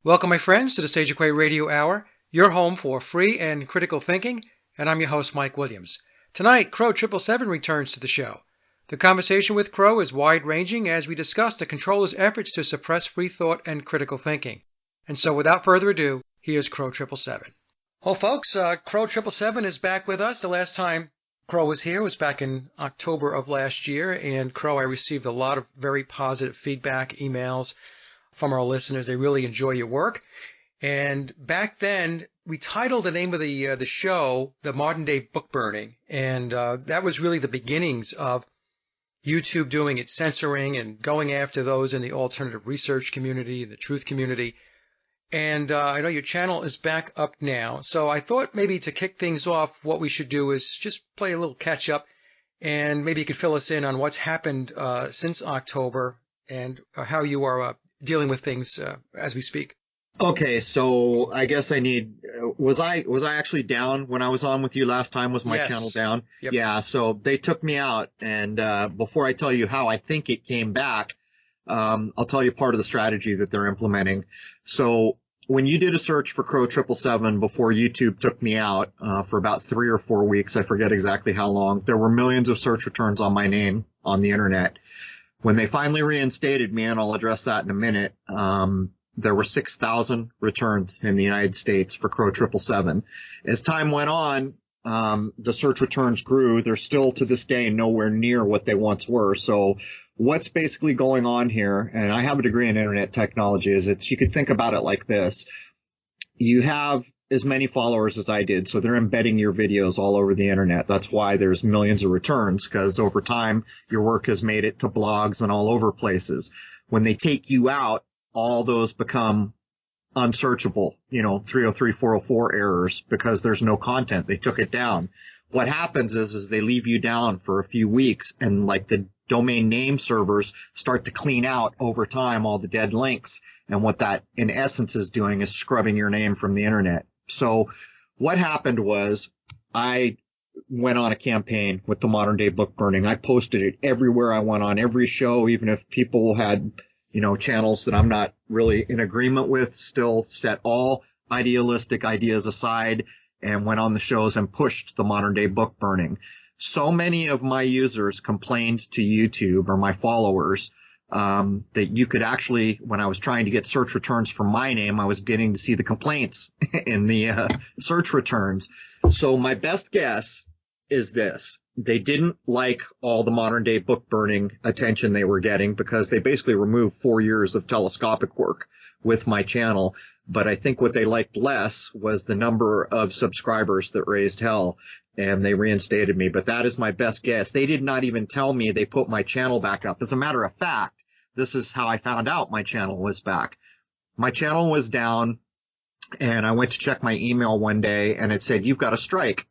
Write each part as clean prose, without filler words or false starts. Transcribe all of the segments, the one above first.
Welcome, my friends, to the Sage of Quay Radio Hour, your home for free and critical thinking, and I'm your host, Mike Williams. Tonight, Crrow777 returns to the show. The conversation with Crrow is wide-ranging as we discuss the controller's efforts to suppress free thought and critical thinking. And so, without further ado, here's Crrow777. Well, folks, Crrow777 is back with us. The last time Crrow was here was back in October of last year, and Crrow, I received a lot of very positive feedback, emails from our listeners. They really enjoy your work. And back then, we titled the name of the show, The Modern Day Book Burning. And that was really the beginnings of YouTube doing its censoring and going after those in the alternative research community, the truth community. And I know your channel is back up now. So I thought maybe to kick things off, what we should do is just play a little catch up. And maybe you could fill us in on what's happened since October and how you are dealing with things as we speak. Okay, so I guess I need, was I actually down when I was on with you last time? Was my channel down? Yep. Yeah, so they took me out. And before I tell you how I think it came back, I'll tell you part of the strategy that they're implementing. So when you did a search for Crrow777 before YouTube took me out for about 3 or 4 weeks, I forget exactly how long, there were millions of search returns on my name on the internet. When they finally reinstated me, and I'll address that in a minute, there were 6,000 returns in the United States for Crrow777. As time went on, the search returns grew. They're still to this day nowhere near what they once were. So what's basically going on here, and I have a degree in internet technology, is you could think about it like this. You have as many followers as I did, so they're embedding your videos all over the internet. That's why there's millions of returns, because over time your work has made it to blogs and all over places. When they take you out, all those become unsearchable, 303, 404 errors, because there's no content. They took it down. What happens is they leave you down for a few weeks, and like the domain name servers start to clean out over time all the dead links. And what that in essence is doing is scrubbing your name from the internet. So what happened was I went on a campaign with the modern day book burning. I posted it everywhere I went on, every show, even if people had, channels that I'm not really in agreement with, still set all idealistic ideas aside and went on the shows and pushed the modern day book burning. So many of my users complained to YouTube, or my followers, that you could actually, when I was trying to get search returns for my name, I was getting to see the complaints in the search returns. So my best guess is this. They didn't like all the modern day book burning attention they were getting, because they basically removed 4 years of telescopic work with my channel. But I think what they liked less was the number of subscribers that raised hell, and they reinstated me. But that is my best guess. They did not even tell me they put my channel back up. As a matter of fact, this is how I found out my channel was back. My channel was down, and I went to check my email one day, and it said, "You've got a strike."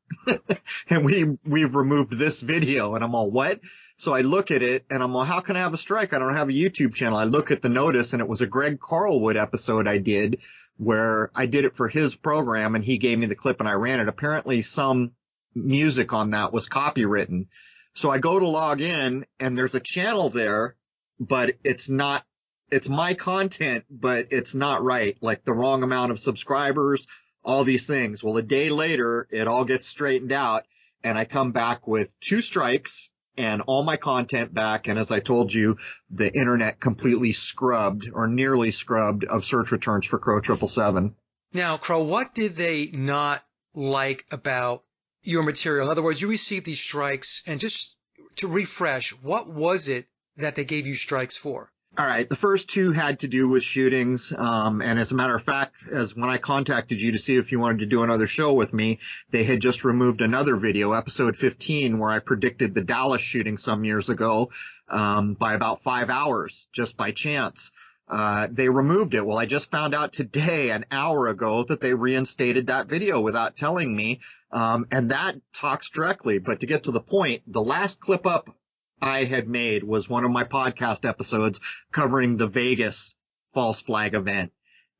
And we've removed this video. And I'm all, what? So I look at it, and I'm all, how can I have a strike? I don't have a YouTube channel. I look at the notice, and it was a Greg Carlwood episode I did, where I did it for his program, and he gave me the clip, and I ran it. Apparently some music on that was copywritten. So I go to log in, and there's a channel there, but it's my content, but it's not right. Like the wrong amount of subscribers, all these things. Well, a day later, it all gets straightened out, and I come back with 2 strikes and all my content back. And as I told you, the internet completely scrubbed, or nearly scrubbed, of search returns for Crrow777. Now, Crrow, what did they not like about your material? In other words, you received these strikes, and just to refresh, what was it that they gave you strikes for? All right. The first 2 had to do with shootings. And as a matter of fact, as when I contacted you to see if you wanted to do another show with me, they had just removed another video, episode 15, where I predicted the Dallas shooting some years ago, by about 5 hours, just by chance. They removed it. Well, I just found out today, an hour ago, that they reinstated that video without telling me. And that talks directly. But to get to the point, the last clip up I had made was one of my podcast episodes covering the Vegas false flag event.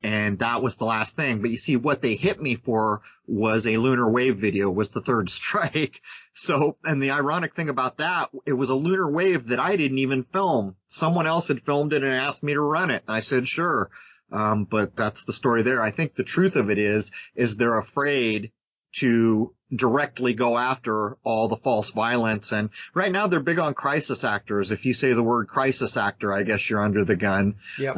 And that was the last thing. But you see, what they hit me for was a lunar wave video, was the 3rd strike. So, and the ironic thing about that, it was a lunar wave that I didn't even film. Someone else had filmed it and asked me to run it. And I said, sure. But that's the story there. I think the truth of it is they're afraid to directly go after all the false violence. And right now they're big on crisis actors. If you say the word crisis actor, I guess you're under the gun. Yep.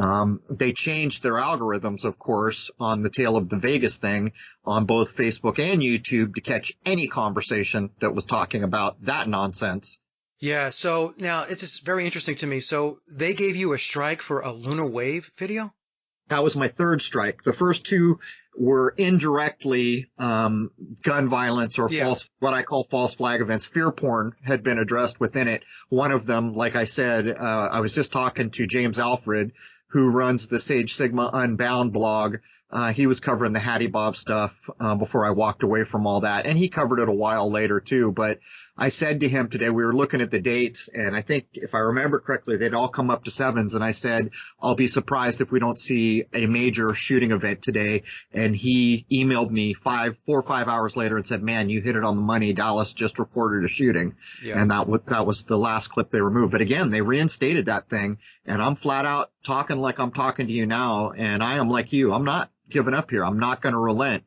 They changed their algorithms, of course, on the tail of the Vegas thing on both Facebook and YouTube to catch any conversation that was talking about that nonsense. Yeah. So now it's just very interesting to me. So they gave you a strike for a lunar wave video? That was my third strike. The first two were indirectly gun violence or false, what I call false flag events. Fear porn had been addressed within it. One of them, like I said, I was just talking to James Alfred, who runs the Sage Sigma Unbound blog. He was covering the Hattie Bob stuff before I walked away from all that, and he covered it a while later too. But I said to him today, we were looking at the dates, and I think if I remember correctly, they'd all come up to sevens. And I said, I'll be surprised if we don't see a major shooting event today. And he emailed me 4 or 5 hours later and said, man, you hit it on the money. Dallas just reported a shooting. Yeah. And that was the last clip they removed. But again, they reinstated that thing, and I'm flat out talking like I'm talking to you now. And I am like you. I'm not giving up here. I'm not going to relent.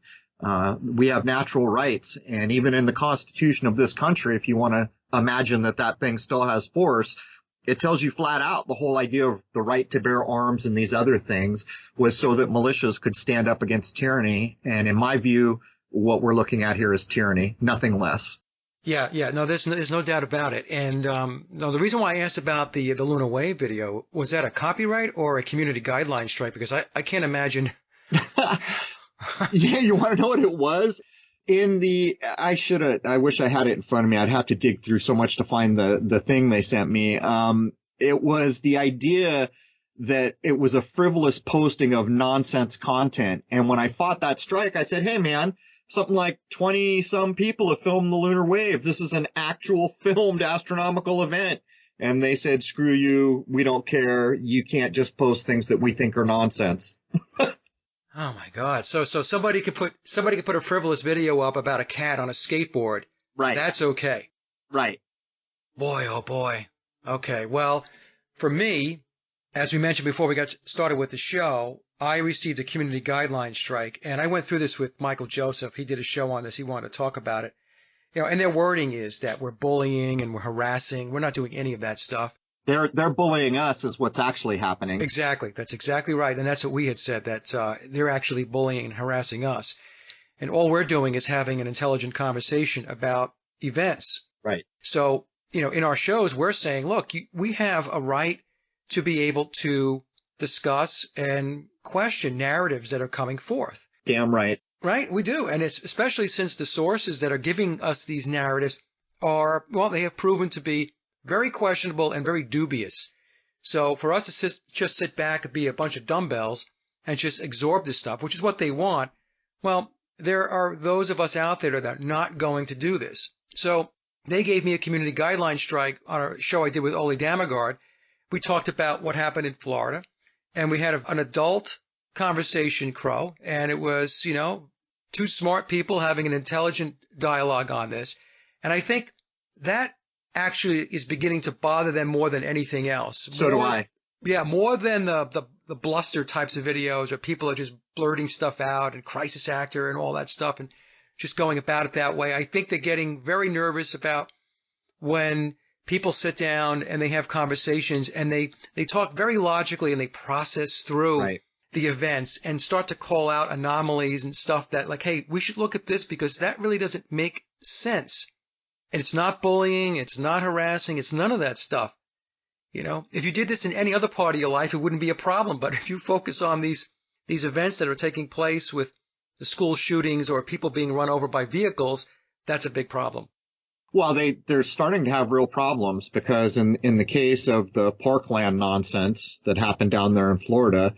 We have natural rights, and even in the Constitution of this country, if you want to imagine that thing still has force, it tells you flat out the whole idea of the right to bear arms and these other things was so that militias could stand up against tyranny. And in my view, what we're looking at here is tyranny, nothing less. Yeah. No, there's no doubt about it. And no, the reason why I asked about the lunar wave video, was that a copyright or a community guideline strike? Because I can't imagine. Yeah, you want to know what it was? I wish I had it in front of me. I'd have to dig through so much to find the thing they sent me. It was the idea that it was a frivolous posting of nonsense content. And when I fought that strike, I said, hey man, something like 20 some people have filmed the lunar wave. This is an actual filmed astronomical event. And they said, screw you. We don't care. You can't just post things that we think are nonsense. Oh my God! So somebody could put a frivolous video up about a cat on a skateboard. Right. That's okay. Right. Boy, oh boy. Okay. Well, for me, as we mentioned before we got started with the show, I received a community guideline strike, and I went through this with Michael Joseph. He did a show on this. He wanted to talk about it. And their wording is that we're bullying and we're harassing. We're not doing any of that stuff. They're bullying us is what's actually happening. Exactly. That's exactly right. And that's what we had said, that they're actually bullying and harassing us. And all we're doing is having an intelligent conversation about events. Right. So, in our shows, we're saying, look, we have a right to be able to discuss and question narratives that are coming forth. Damn right. Right? We do. And it's especially since the sources that are giving us these narratives they have proven to be very questionable and very dubious. So for us to just sit back and be a bunch of dumbbells and just absorb this stuff, which is what they want, well, there are those of us out there that are not going to do this. So they gave me a community guideline strike on a show I did with Oli Damagard. We talked about what happened in Florida, and we had an adult conversation, Crow, and it was, two smart people having an intelligent dialogue on this. And I think that actually is beginning to bother them more than anything else. So do I. Yeah, more than the bluster types of videos where people are just blurting stuff out and crisis actor and all that stuff and just going about it that way. I think they're getting very nervous about when people sit down and they have conversations and they talk very logically and they process through the events and start to call out anomalies and stuff that like, hey, we should look at this because that really doesn't make sense. And it's not bullying, it's not harassing, it's none of that stuff. If you did this in any other part of your life, it wouldn't be a problem. But if you focus on these events that are taking place with the school shootings or people being run over by vehicles, that's a big problem. Well, they're starting to have real problems because in the case of the parkland nonsense that happened down there in Florida,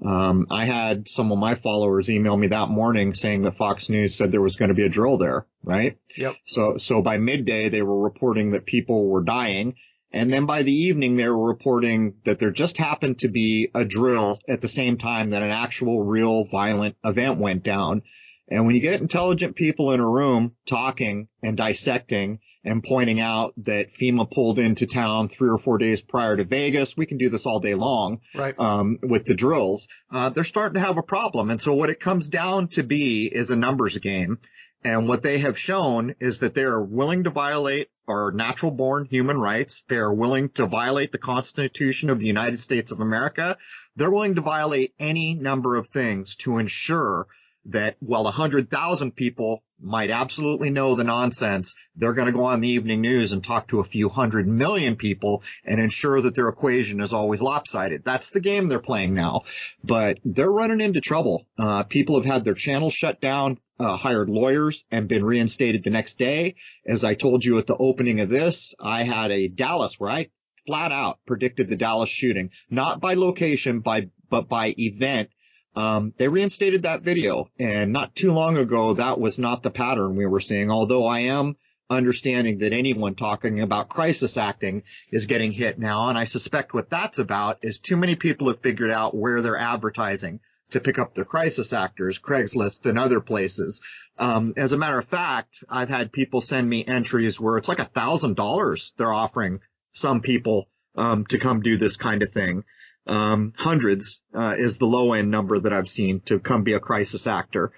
I had some of my followers email me that morning saying that Fox News said there was going to be a drill there, right? Yep. So by midday, they were reporting that people were dying. And then by the evening, they were reporting that there just happened to be a drill at the same time that an actual real violent event went down. And when you get intelligent people in a room talking and dissecting and pointing out that FEMA pulled into town 3 or 4 days prior to Vegas. We can do this all day long, Right. With the drills. They're starting to have a problem. And so what it comes down to be is a numbers game. And what they have shown is that they are willing to violate our natural born human rights. They are willing to violate the Constitution of the United States of America. They're willing to violate any number of things to ensure that while 100,000 people might absolutely know the nonsense, they're going to go on the evening news and talk to a few 100 million people and ensure that their equation is always lopsided. That's the game they're playing now, but they're running into trouble. People have had their channels shut down, hired lawyers, and been reinstated the next day. As I told you at the opening of this, I had a Dallas where I flat out predicted the Dallas shooting, not by location, but by event. They reinstated that video, and not too long ago, that was not the pattern we were seeing, although I am understanding that anyone talking about crisis acting is getting hit now. And I suspect what that's about is too many people have figured out where they're advertising to pick up their crisis actors, Craigslist and other places. As a matter of fact, I've had people send me entries where it's like $1,000 they're offering some people to come do this kind of thing. Hundreds is the low end number that I've seen to come be a crisis actor.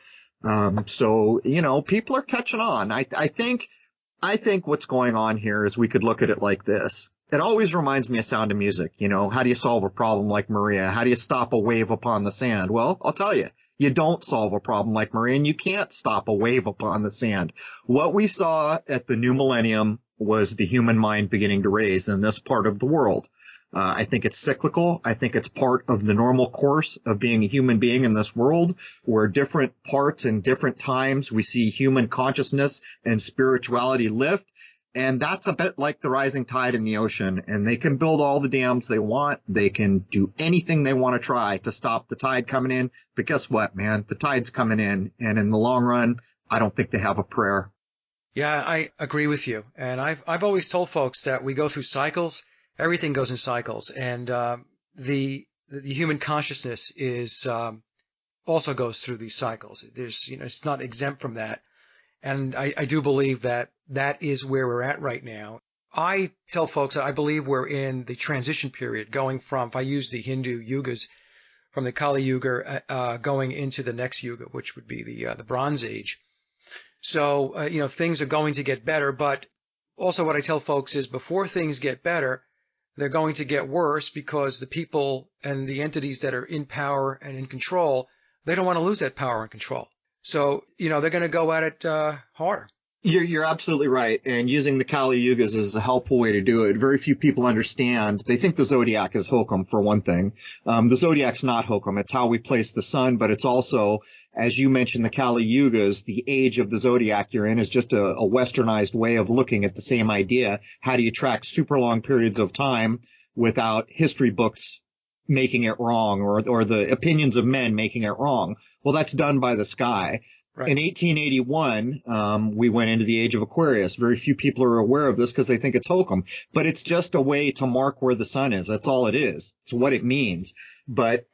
So, people are catching on. I think what's going on here is we could look at it like this. It always reminds me of Sound of Music. How do you solve a problem like Maria? How do you stop a wave upon the sand? Well, I'll tell you, you don't solve a problem like Maria, and you can't stop a wave upon the sand. What we saw at the new millennium was the human mind beginning to raise in this part of the world. I think it's cyclical. I think it's part of the normal course of being a human being in this world, where different parts and different times we see human consciousness and spirituality lift. And that's a bit like the rising tide in the ocean. And they can build all the dams they want. They can do anything they want to try to stop the tide coming in. But guess what, man? The tide's coming in. And in the long run, I don't think they have a prayer. Yeah, I agree with you. And I've always told folks that we go through cycles. Everything goes in cycles, and the human consciousness is also goes through these cycles. It's not exempt from that, and I do believe that is where we're at right now. I tell folks that I believe we're in the transition period, going from, if I use the Hindu yugas, from the Kali Yuga going into the next yuga, which would be the Bronze Age. So things are going to get better, but also what I tell folks is before things get better, they're going to get worse, because the people and the entities that are in power and in control, they don't want to lose that power and control. So, they're going to go at it harder. You're absolutely right. And using the Kali Yugas is a helpful way to do it. Very few people understand. They think the zodiac is hokum, for one thing. The zodiac's not hokum. It's how we place the sun, but it's also, as you mentioned, the Kali Yugas, the age of the zodiac you're in is just a westernized way of looking at the same idea. How do you track super long periods of time without history books making it wrong, or the opinions of men making it wrong? Well, that's done by the sky. Right. In 1881, we went into the age of Aquarius. Very few people are aware of this because they think it's hokum, but it's just a way to mark where the sun is. That's all it is. It's what it means. But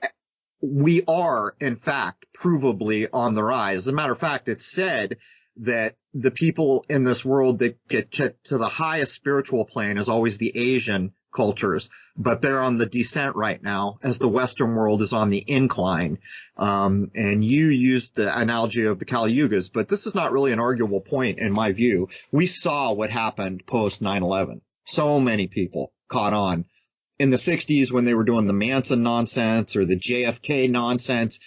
we are, in fact, provably on the rise. As a matter of fact, it's said that the people in this world that get to the highest spiritual plane is always the Asian cultures, but they're on the descent right now as the Western world is on the incline. And you used the analogy of the Kali Yugas, but this is not really an arguable point in my view. We saw what happened post 9/11. So many people caught on. In the 60s, when they were doing the Manson nonsense or the JFK nonsense,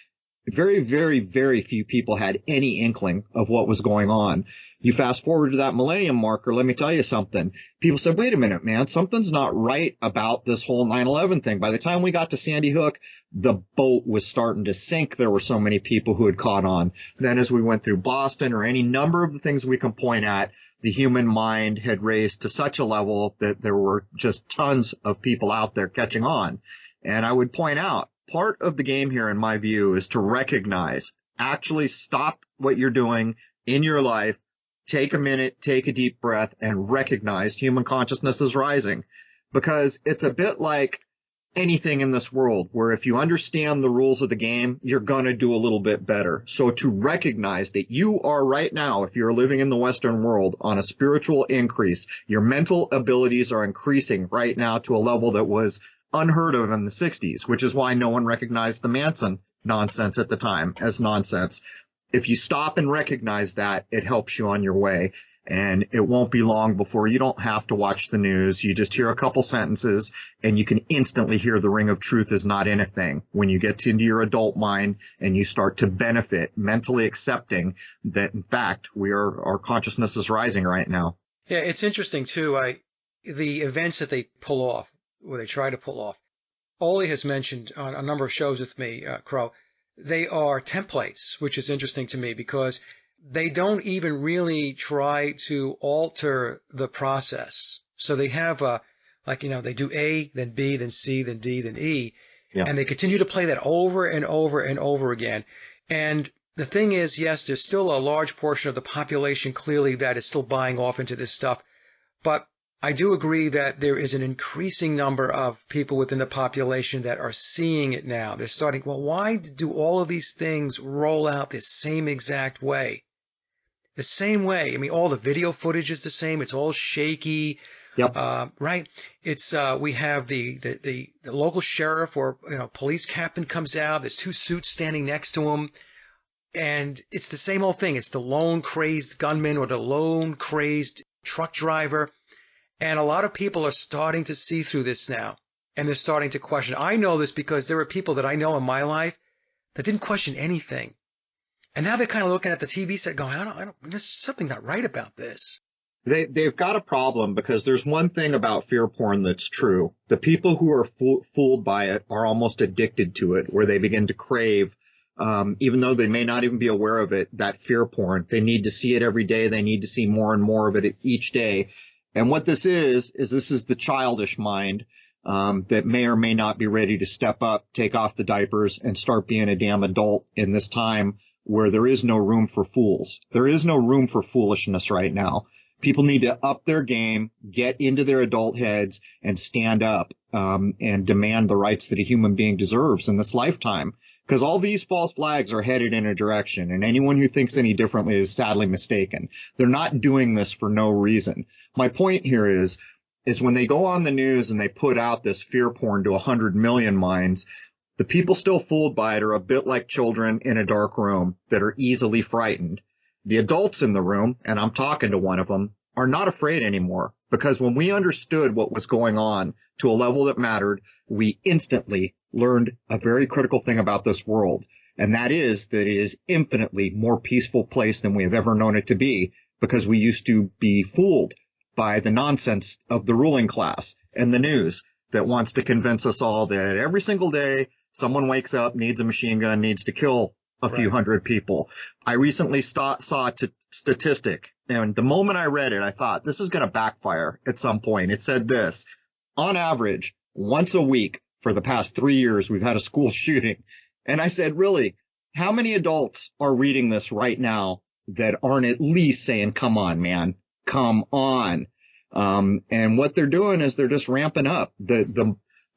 very, very, very few people had any inkling of what was going on. You fast forward to that millennium marker, let me tell you something. People said, wait a minute, man, something's not right about this whole 9/11 thing. By the time we got to Sandy Hook, the boat was starting to sink. There were so many people who had caught on. Then as we went through Boston or any number of the things we can point at, the human mind had raised to such a level that there were just tons of people out there catching on. And I would point out, part of the game here, in my view, is to recognize, actually stop what you're doing in your life, take a minute, take a deep breath, and recognize human consciousness is rising. Because it's a bit like anything in this world where if you understand the rules of the game, you're going to do a little bit better. So to recognize that you are right now, if you're living in the Western world, on a spiritual increase, your mental abilities are increasing right now to a level that was unheard of in the 60s, which is why no one recognized the Manson nonsense at the time as nonsense. If you stop and recognize that, it helps you on your way. And it won't be long before you don't have to watch the news. You just hear a couple sentences and you can instantly hear the ring of truth is not in a thing. When you get into your adult mind and you start to benefit, mentally accepting that, in fact, our consciousness is rising right now. Yeah, it's interesting too. The events that they pull off, or they try to pull off, Oli has mentioned on a number of shows with me, Crow, they are templates, which is interesting to me because they don't even really try to alter the process. So they have they do A, then B, then C, then D, then E. Yeah. And they continue to play that over and over and over again. And the thing is, yes, there's still a large portion of the population clearly that is still buying off into this stuff. But I do agree that there is an increasing number of people within the population that are seeing it now. They're starting, well, why do all of these things roll out the same exact way? The same way. I mean, all the video footage is the same. It's all shaky. Yep. Right. It's we have the local sheriff or police captain comes out. There's two suits standing next to him, and it's the same old thing. It's the lone crazed gunman or the lone crazed truck driver, and a lot of people are starting to see through this now, and they're starting to question. I know this because there are people that I know in my life that didn't question anything. And now they're kind of looking at the TV set going, there's something not right about this. They've got a problem because there's one thing about fear porn that's true. The people who are fooled by it are almost addicted to it, where they begin to crave, even though they may not even be aware of it, that fear porn. They need to see it every day. They need to see more and more of it each day. And what this is the childish mind that may or may not be ready to step up, take off the diapers, and start being a damn adult in this time where there is no room for fools. There is no room for foolishness right now. People need to up their game, get into their adult heads, and stand up and demand the rights that a human being deserves in this lifetime. Because all these false flags are headed in a direction, and anyone who thinks any differently is sadly mistaken. They're not doing this for no reason. My point here is when they go on the news and they put out this fear porn to 100 million minds, the people still fooled by it are a bit like children in a dark room that are easily frightened. The adults in the room, and I'm talking to one of them, are not afraid anymore, because when we understood what was going on to a level that mattered, we instantly learned a very critical thing about this world, and that is that it is infinitely more peaceful place than we have ever known it to be, because we used to be fooled by the nonsense of the ruling class and the news that wants to convince us all that every single day someone wakes up, needs a machine gun, needs to kill a few hundred people. I recently saw a statistic, and the moment I read it, I thought, this is going to backfire at some point. It said this: on average, once a week for the past 3 years, we've had a school shooting. And I said, really, how many adults are reading this right now that aren't at least saying, come on, man, come on? And what they're doing is they're just ramping up.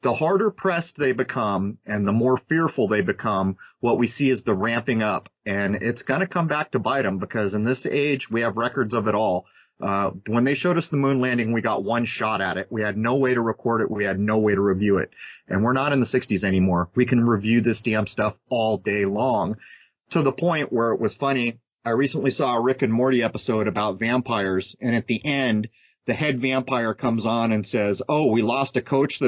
The harder pressed they become and the more fearful they become, what we see is the ramping up. And it's going to come back to bite them, because in this age, we have records of it all. When they showed us the moon landing, we got one shot at it. We had no way to record it. We had no way to review it. And we're not in the 60s anymore. We can review this damn stuff all day long, to the point where it was funny. I recently saw a Rick and Morty episode about vampires. And at the end, the head vampire comes on and says, oh, we lost a coach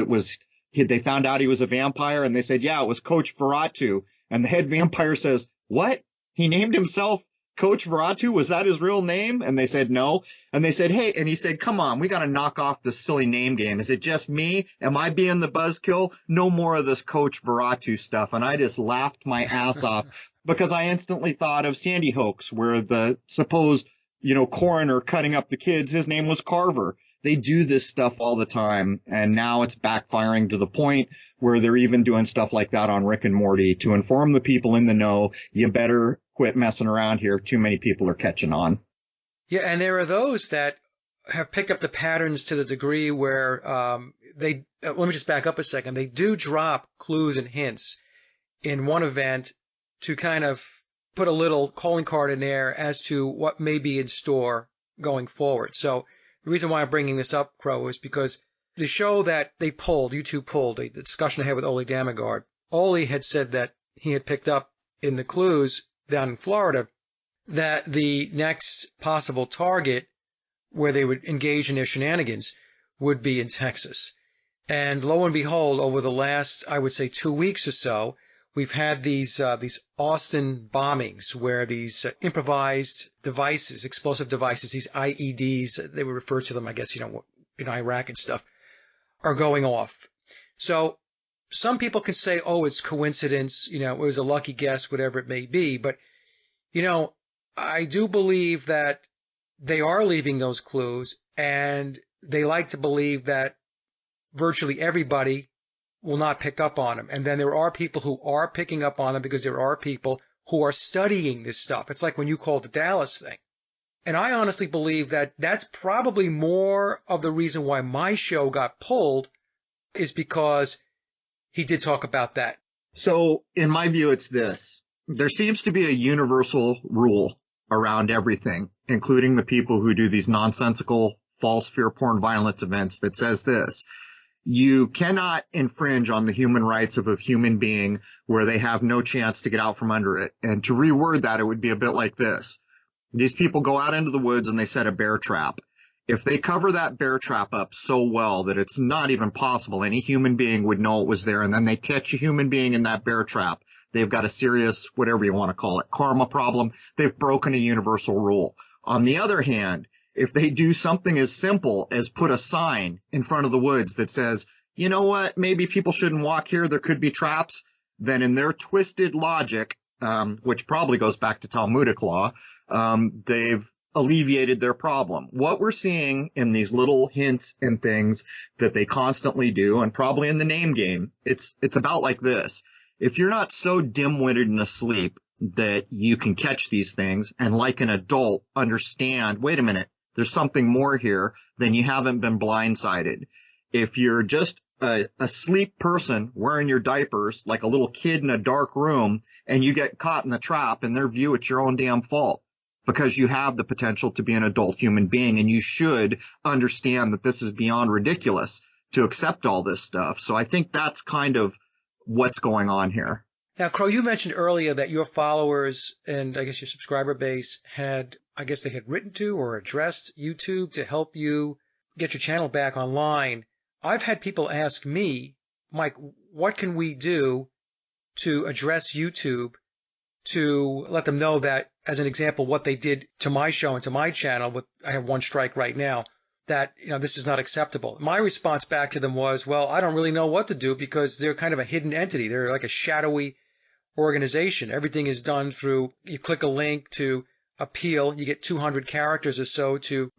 they found out he was a vampire, and they said, yeah, it was Coach Veratu. And the head vampire says, what? He named himself Coach Veratu? Was that his real name? And they said, no. And they said, hey, and he said, come on, we got to knock off this silly name game. Is it just me? Am I being the buzzkill? No more of this Coach Veratu stuff. And I just laughed my ass off, because I instantly thought of Sandy Hoax, where the supposed, coroner cutting up the kids, his name was Carver. They do this stuff all the time, and now it's backfiring to the point where they're even doing stuff like that on Rick and Morty to inform the people in the know, you better quit messing around here. Too many people are catching on. Yeah, and there are those that have picked up the patterns to the degree where they let me just back up a second. They do drop clues and hints in one event to kind of put a little calling card in there as to what may be in store going forward. So the reason why I'm bringing this up, Crow, is because the show that they pulled, YouTube pulled, the discussion I had with Ole Damigard, Ole had said that he had picked up in the clues down in Florida that the next possible target where they would engage in their shenanigans would be in Texas. And lo and behold, over the last, I would say, 2 weeks or so, we've had these Austin bombings where these improvised devices, explosive devices, these IEDs, they would refer to them, I guess, in Iraq and stuff, are going off. So some people can say, oh, it's coincidence, it was a lucky guess, whatever it may be. But, I do believe that they are leaving those clues, and they like to believe that virtually everybody will not pick up on them. And then there are people who are picking up on them because there are people who are studying this stuff. It's like when you called the Dallas thing. And I honestly believe that that's probably more of the reason why my show got pulled, is because he did talk about that. So in my view, it's this. There seems to be a universal rule around everything, including the people who do these nonsensical, false fear porn violence events, that says this: you cannot infringe on the human rights of a human being where they have no chance to get out from under it. And to reword that, it would be a bit like this. These people go out into the woods and they set a bear trap. If they cover that bear trap up so well that it's not even possible any human being would know it was there, and then they catch a human being in that bear trap, they've got a serious, whatever you want to call it, karma problem. They've broken a universal rule. On the other hand, if they do something as simple as put a sign in front of the woods that says, you know what, maybe people shouldn't walk here, there could be traps, then in their twisted logic, which probably goes back to Talmudic law, they've alleviated their problem. What we're seeing in these little hints and things that they constantly do, and probably in the name game, it's about like this. If you're not so dim-witted and asleep that you can catch these things and, like an adult, understand, wait a minute, there's something more here, then you haven't been blindsided. If you're just a sleep person wearing your diapers like a little kid in a dark room and you get caught in the trap, in their view, it's your own damn fault, because you have the potential to be an adult human being, and you should understand that this is beyond ridiculous to accept all this stuff. So I think that's kind of what's going on here. Now, Crow, you mentioned earlier that your followers and I guess your subscriber base had written to or addressed YouTube to help you get your channel back online. I've had people ask me, Mike, what can we do to address YouTube to let them know that, as an example, what they did to my show and to my channel, I have one strike right now, that, this is not acceptable. My response back to them was, well, I don't really know what to do because they're kind of a hidden entity. They're like a shadowy organization. Everything is done through, you click a link to appeal, you get 200 characters or so to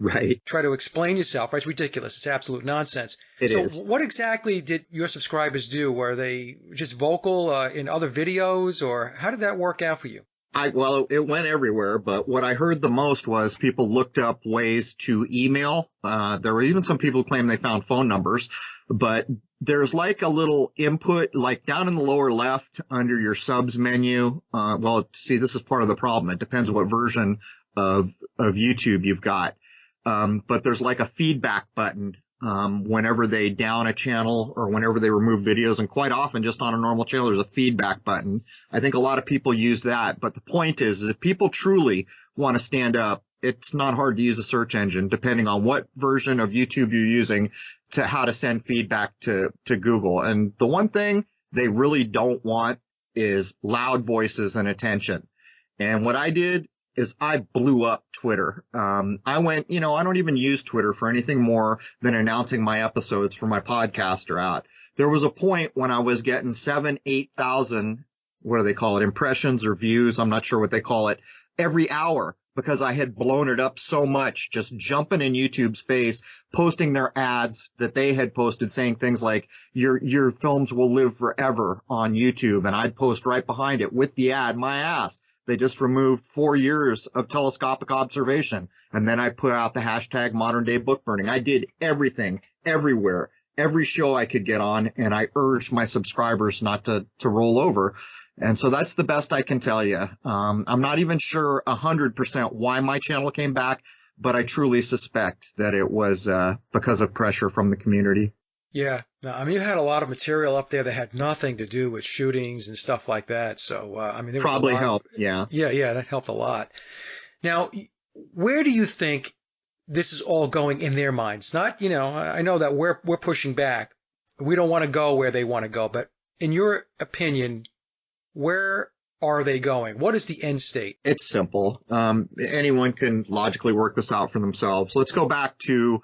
try to explain yourself. Right? It's ridiculous. It's absolute nonsense. It is. So what exactly did your subscribers do? Were they just vocal in other videos, or how did that work out for you? Well, it went everywhere, but what I heard the most was people looked up ways to email. There were even some people who claimed they found phone numbers, but there's like a little input, like down in the lower left under your subs menu. Well, see, this is part of the problem. It depends what version of YouTube you've got. But there's like a feedback button whenever they down a channel or whenever they remove videos, and quite often just on a normal channel there's a feedback button. I think a lot of people use that, but the point is if people truly want to stand up, it's not hard to use a search engine, depending on what version of YouTube you're using, to how to send feedback to Google. And the one thing they really don't want is loud voices and attention. And what I did is I blew up Twitter. I went, I don't even use Twitter for anything more than announcing my episodes for my podcast are out. There was a point when I was getting 8,000, what do they call it, impressions or views, I'm not sure what they call it, every hour, because I had blown it up so much, just jumping in YouTube's face, posting their ads that they had posted saying things like, your films will live forever on YouTube. And I'd post right behind it with the ad, my ass. They just removed 4 years of telescopic observation. And then I put out the hashtag modern day book burning. I did everything everywhere every show I could get on, and I urged my subscribers not to roll over. And so that's the best I can tell you. I'm not even sure 100% why my channel came back, but I truly suspect that it was because of pressure from the community. Yeah. No, I mean, you had a lot of material up there that had nothing to do with shootings and stuff like that. So, I mean, there was a Probably lot of, helped, yeah. yeah, that helped a lot. Now, where do you think this is all going in their minds? Not, I know that we're pushing back. We don't want to go where they want to go, but in your opinion, where are they going? What is the end state? It's simple. Anyone can logically work this out for themselves. Let's go back to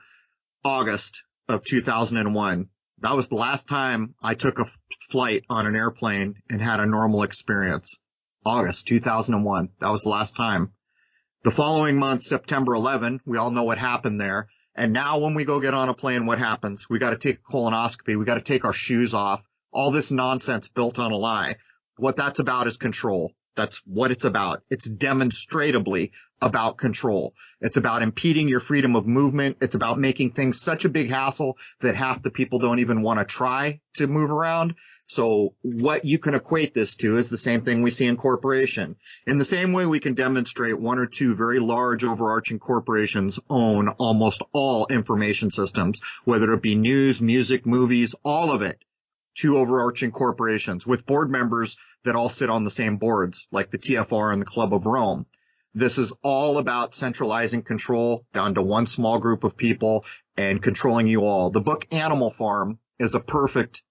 August of 2001. That was the last time I took a flight on an airplane and had a normal experience. August 2001. That was the last time. The following month, September 11, we all know what happened there. And now when we go get on a plane, what happens? We got to take a colonoscopy. We got to take our shoes off. All this nonsense built on a lie. What that's about is control. That's what it's about. It's demonstrably about control. It's about impeding your freedom of movement. It's about making things such a big hassle that half the people don't even want to try to move around. So what you can equate this to is the same thing we see in corporation. In the same way we can demonstrate one or two very large overarching corporations own almost all information systems, whether it be news, music, movies, all of it. Two overarching corporations with board members that all sit on the same boards, like the TFR and the Club of Rome. This is all about centralizing control down to one small group of people and controlling you all. The book Animal Farm is a perfect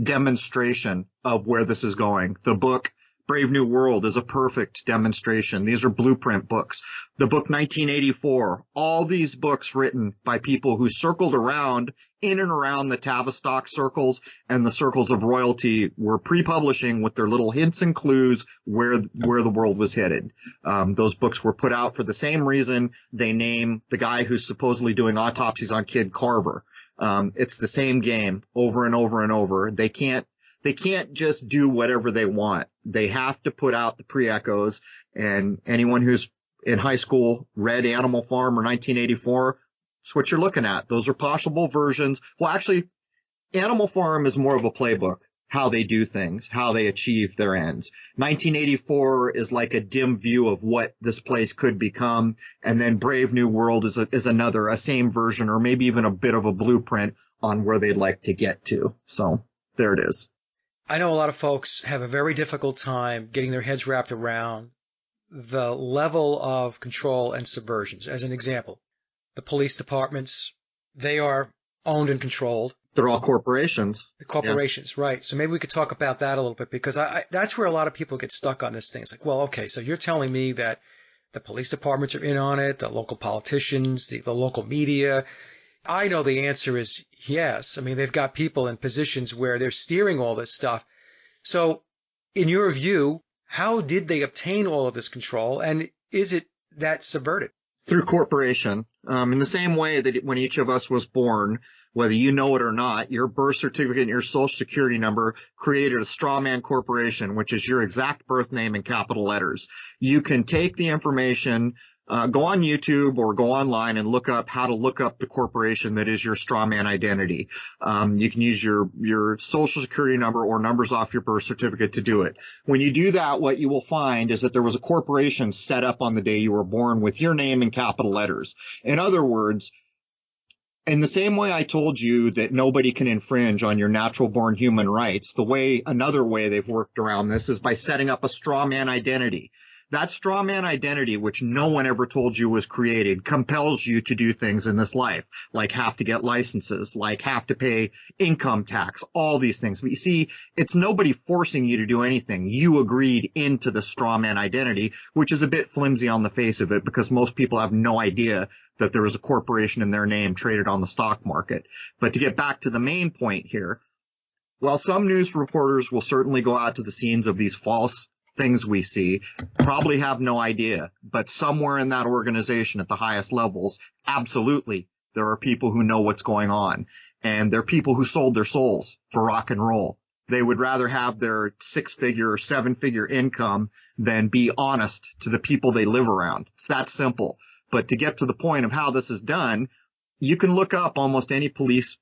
demonstration of where this is going. The book Brave New World is a perfect demonstration. These are blueprint books. The book 1984, all these books written by people who circled around in and around the Tavistock circles and the circles of royalty were pre-publishing with their little hints and clues where the world was headed. Those books were put out for the same reason they name the guy who's supposedly doing autopsies on Kid Carver. It's the same game over and over and over. They can't just do whatever they want. They have to put out the pre-echoes, and anyone who's in high school read Animal Farm or 1984, that's what you're looking at. Those are possible versions. Well, actually, Animal Farm is more of a playbook, how they do things, how they achieve their ends. 1984 is like a dim view of what this place could become, and then Brave New World is a same version, or maybe even a bit of a blueprint on where they'd like to get to. So there it is. I know a lot of folks have a very difficult time getting their heads wrapped around the level of control and subversions. As an example, the police departments, they are owned and controlled. They're all corporations. The corporations, yeah. Right. So maybe we could talk about that a little bit, because that's where a lot of people get stuck on this thing. It's like, well, okay, so you're telling me that the police departments are in on it, the local politicians, the local media. I know the answer is yes. I mean, they've got people in positions where they're steering all this stuff. So in your view, how did they obtain all of this control, and is it that subverted? Through corporation. In the same way that when each of us was born, whether you know it or not, your birth certificate and your social security number created a straw man corporation, which is your exact birth name in capital letters. You can take the information, go on YouTube or go online and look up how to look up the corporation that is your straw man identity. You can use your social security number or numbers off your birth certificate to do it. When you do that, what you will find is that there was a corporation set up on the day you were born with your name in capital letters. In other words, in the same way I told you that nobody can infringe on your natural born human rights, another way they've worked around this is by setting up a straw man identity. That straw man identity, which no one ever told you was created, compels you to do things in this life, like have to get licenses, like have to pay income tax, all these things. But you see, it's nobody forcing you to do anything. You agreed into the straw man identity, which is a bit flimsy on the face of it because most people have no idea that there is a corporation in their name traded on the stock market. But to get back to the main point here, while some news reporters will certainly go out to the scenes of these false things we see, probably have no idea, but somewhere in that organization at the highest levels, absolutely, there are people who know what's going on. And they're people who sold their souls for rock and roll. They would rather have their 6-figure or 7-figure income than be honest to the people they live around. It's that simple. But to get to the point of how this is done, you can look up almost any police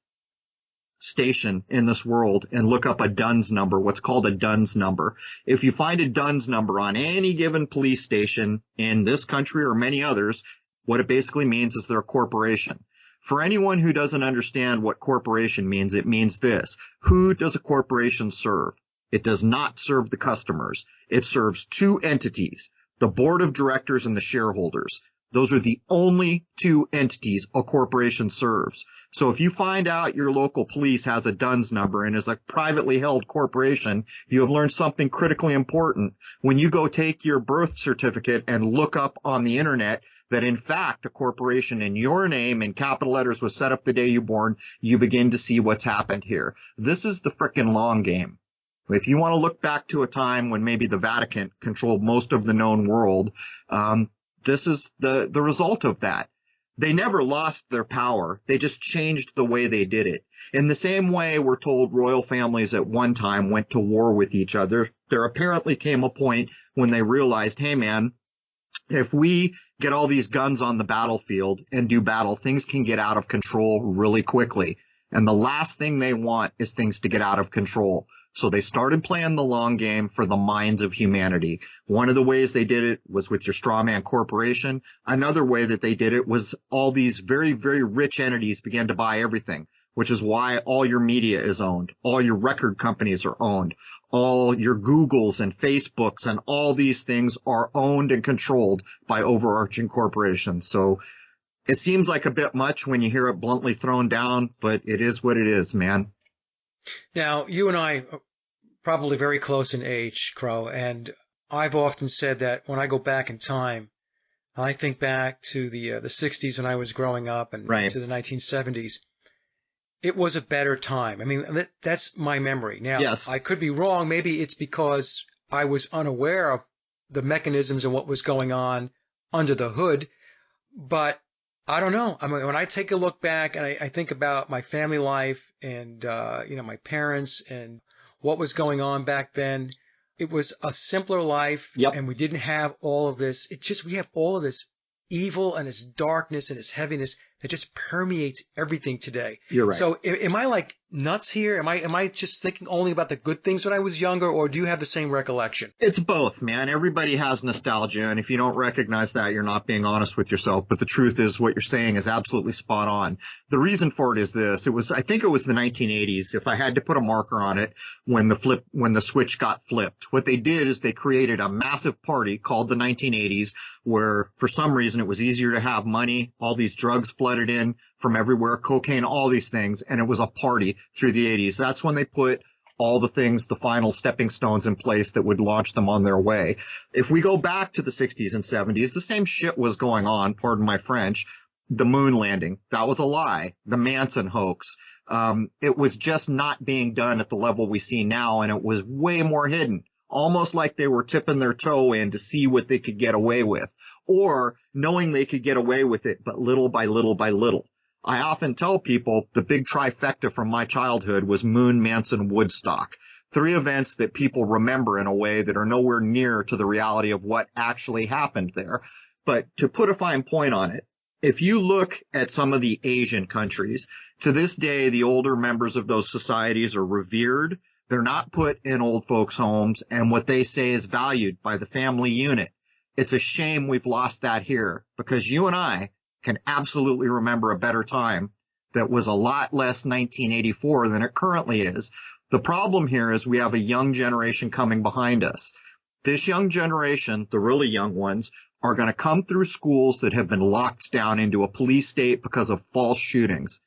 station in this world and look up a DUNS number, what's called a DUNS number. If you find a DUNS number on any given police station in this country or many others, what it basically means is they're a corporation. For anyone who doesn't understand what corporation means, it means this. Who does a corporation serve? It does not serve the customers. It serves two entities, the board of directors and the shareholders. Those are the only two entities a corporation serves. So if you find out your local police has a DUNS number and is a privately held corporation, you have learned something critically important. When you go take your birth certificate and look up on the internet that in fact a corporation in your name in capital letters was set up the day you were born, you begin to see what's happened here. This is the frickin' long game. If you want to look back to a time when maybe the Vatican controlled most of the known world, this is the result of that. They never lost their power. They just changed the way they did it. In the same way we're told royal families at one time went to war with each other, there apparently came a point when they realized, hey man, if we get all these guns on the battlefield and do battle, things can get out of control really quickly. And the last thing they want is things to get out of control. So they started playing the long game for the minds of humanity. One of the ways they did it was with your strawman corporation. Another way that they did it was all these very, very rich entities began to buy everything, which is why all your media is owned. All your record companies are owned. All your Googles and Facebooks and all these things are owned and controlled by overarching corporations. So it seems like a bit much when you hear it bluntly thrown down, but it is what it is, man. Now, you and I are probably very close in age, Crow, and I've often said that when I go back in time, I think back to the 60s when I was growing up and Right. to the 1970s. It was a better time. I mean, that's my memory. Now, Yes. I could be wrong. Maybe it's because I was unaware of the mechanisms and what was going on under the hood, but I don't know. I mean, when I take a look back and I think about my family life and, my parents and what was going on back then, it was a simpler life. Yep. And we didn't have all of this. We have all of this evil and this darkness and this heaviness that just permeates everything today. You're right. So am I like nuts here? Am I just thinking only about the good things when I was younger, or do you have the same recollection? It's both, man. Everybody has nostalgia, and if you don't recognize that, you're not being honest with yourself. But the truth is what you're saying is absolutely spot on. The reason for it is this. I think it was the 1980s, if I had to put a marker on it, when the switch got flipped. What they did is they created a massive party called the 1980s, where for some reason it was easier to have money. All these drugs flooded in from everywhere, cocaine, all these things, and it was a party through the 80s. That's when they put all the things, the final stepping stones in place that would launch them on their way. If we go back to the 60s and 70s, the same shit was going on, pardon my French. The moon landing, that was a lie. The Manson hoax. It was just not being done at the level we see now, and it was way more hidden. Almost like they were tipping their toe in to see what they could get away with, or knowing they could get away with it, but little by little by little. I often tell people the big trifecta from my childhood was Moon, Manson, Woodstock. 3 events that people remember in a way that are nowhere near to the reality of what actually happened there. But to put a fine point on it, if you look at some of the Asian countries, to this day, the older members of those societies are revered. They're not put in old folks' homes, and what they say is valued by the family unit. It's a shame we've lost that here, because you and I can absolutely remember a better time that was a lot less 1984 than it currently is. The problem here is we have a young generation coming behind us. This young generation, the really young ones, are going to come through schools that have been locked down into a police state because of false shootings.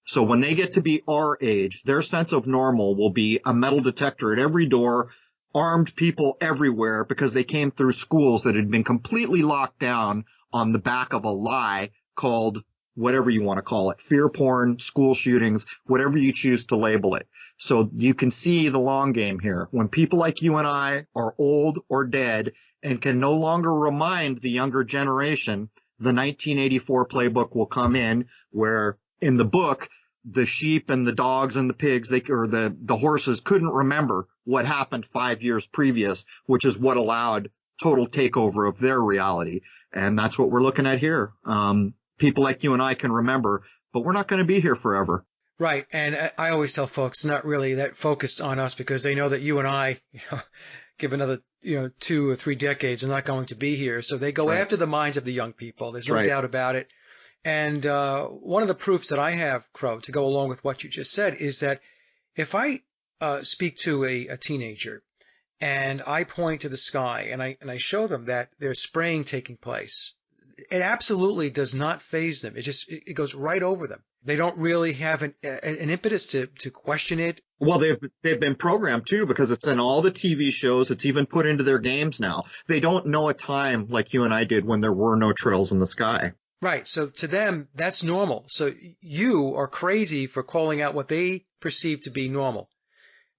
So when they get to be our age, their sense of normal will be a metal detector at every door, armed people everywhere, because they came through schools that had been completely locked down on the back of a lie called whatever you want to call it, fear porn, school shootings, whatever you choose to label it. So you can see the long game here. When people like you and I are old or dead and can no longer remind the younger generation, the 1984 playbook will come in, where in the book, the sheep and the dogs and the pigs, the horses couldn't remember what happened 5 years previous, which is what allowed total takeover of their reality. And that's what we're looking at here. People like you and I can remember, but we're not going to be here forever. Right. And I always tell folks not really that focused on us because they know that you and I, give another, 2 or 3 decades, are not going to be here. So they go That's right. after the minds of the young people. There's That's no right. doubt about it. And one of the proofs that I have, Crow, to go along with what you just said, is that if I speak to a teenager and I point to the sky and I show them that there's spraying taking place, it absolutely does not faze them. It goes right over them. They don't really have an impetus to question it. Well, they've been programmed too because it's in all the TV shows. It's even put into their games now. They don't know a time like you and I did when there were no trails in the sky. Right. So to them, that's normal. So you are crazy for calling out what they perceive to be normal.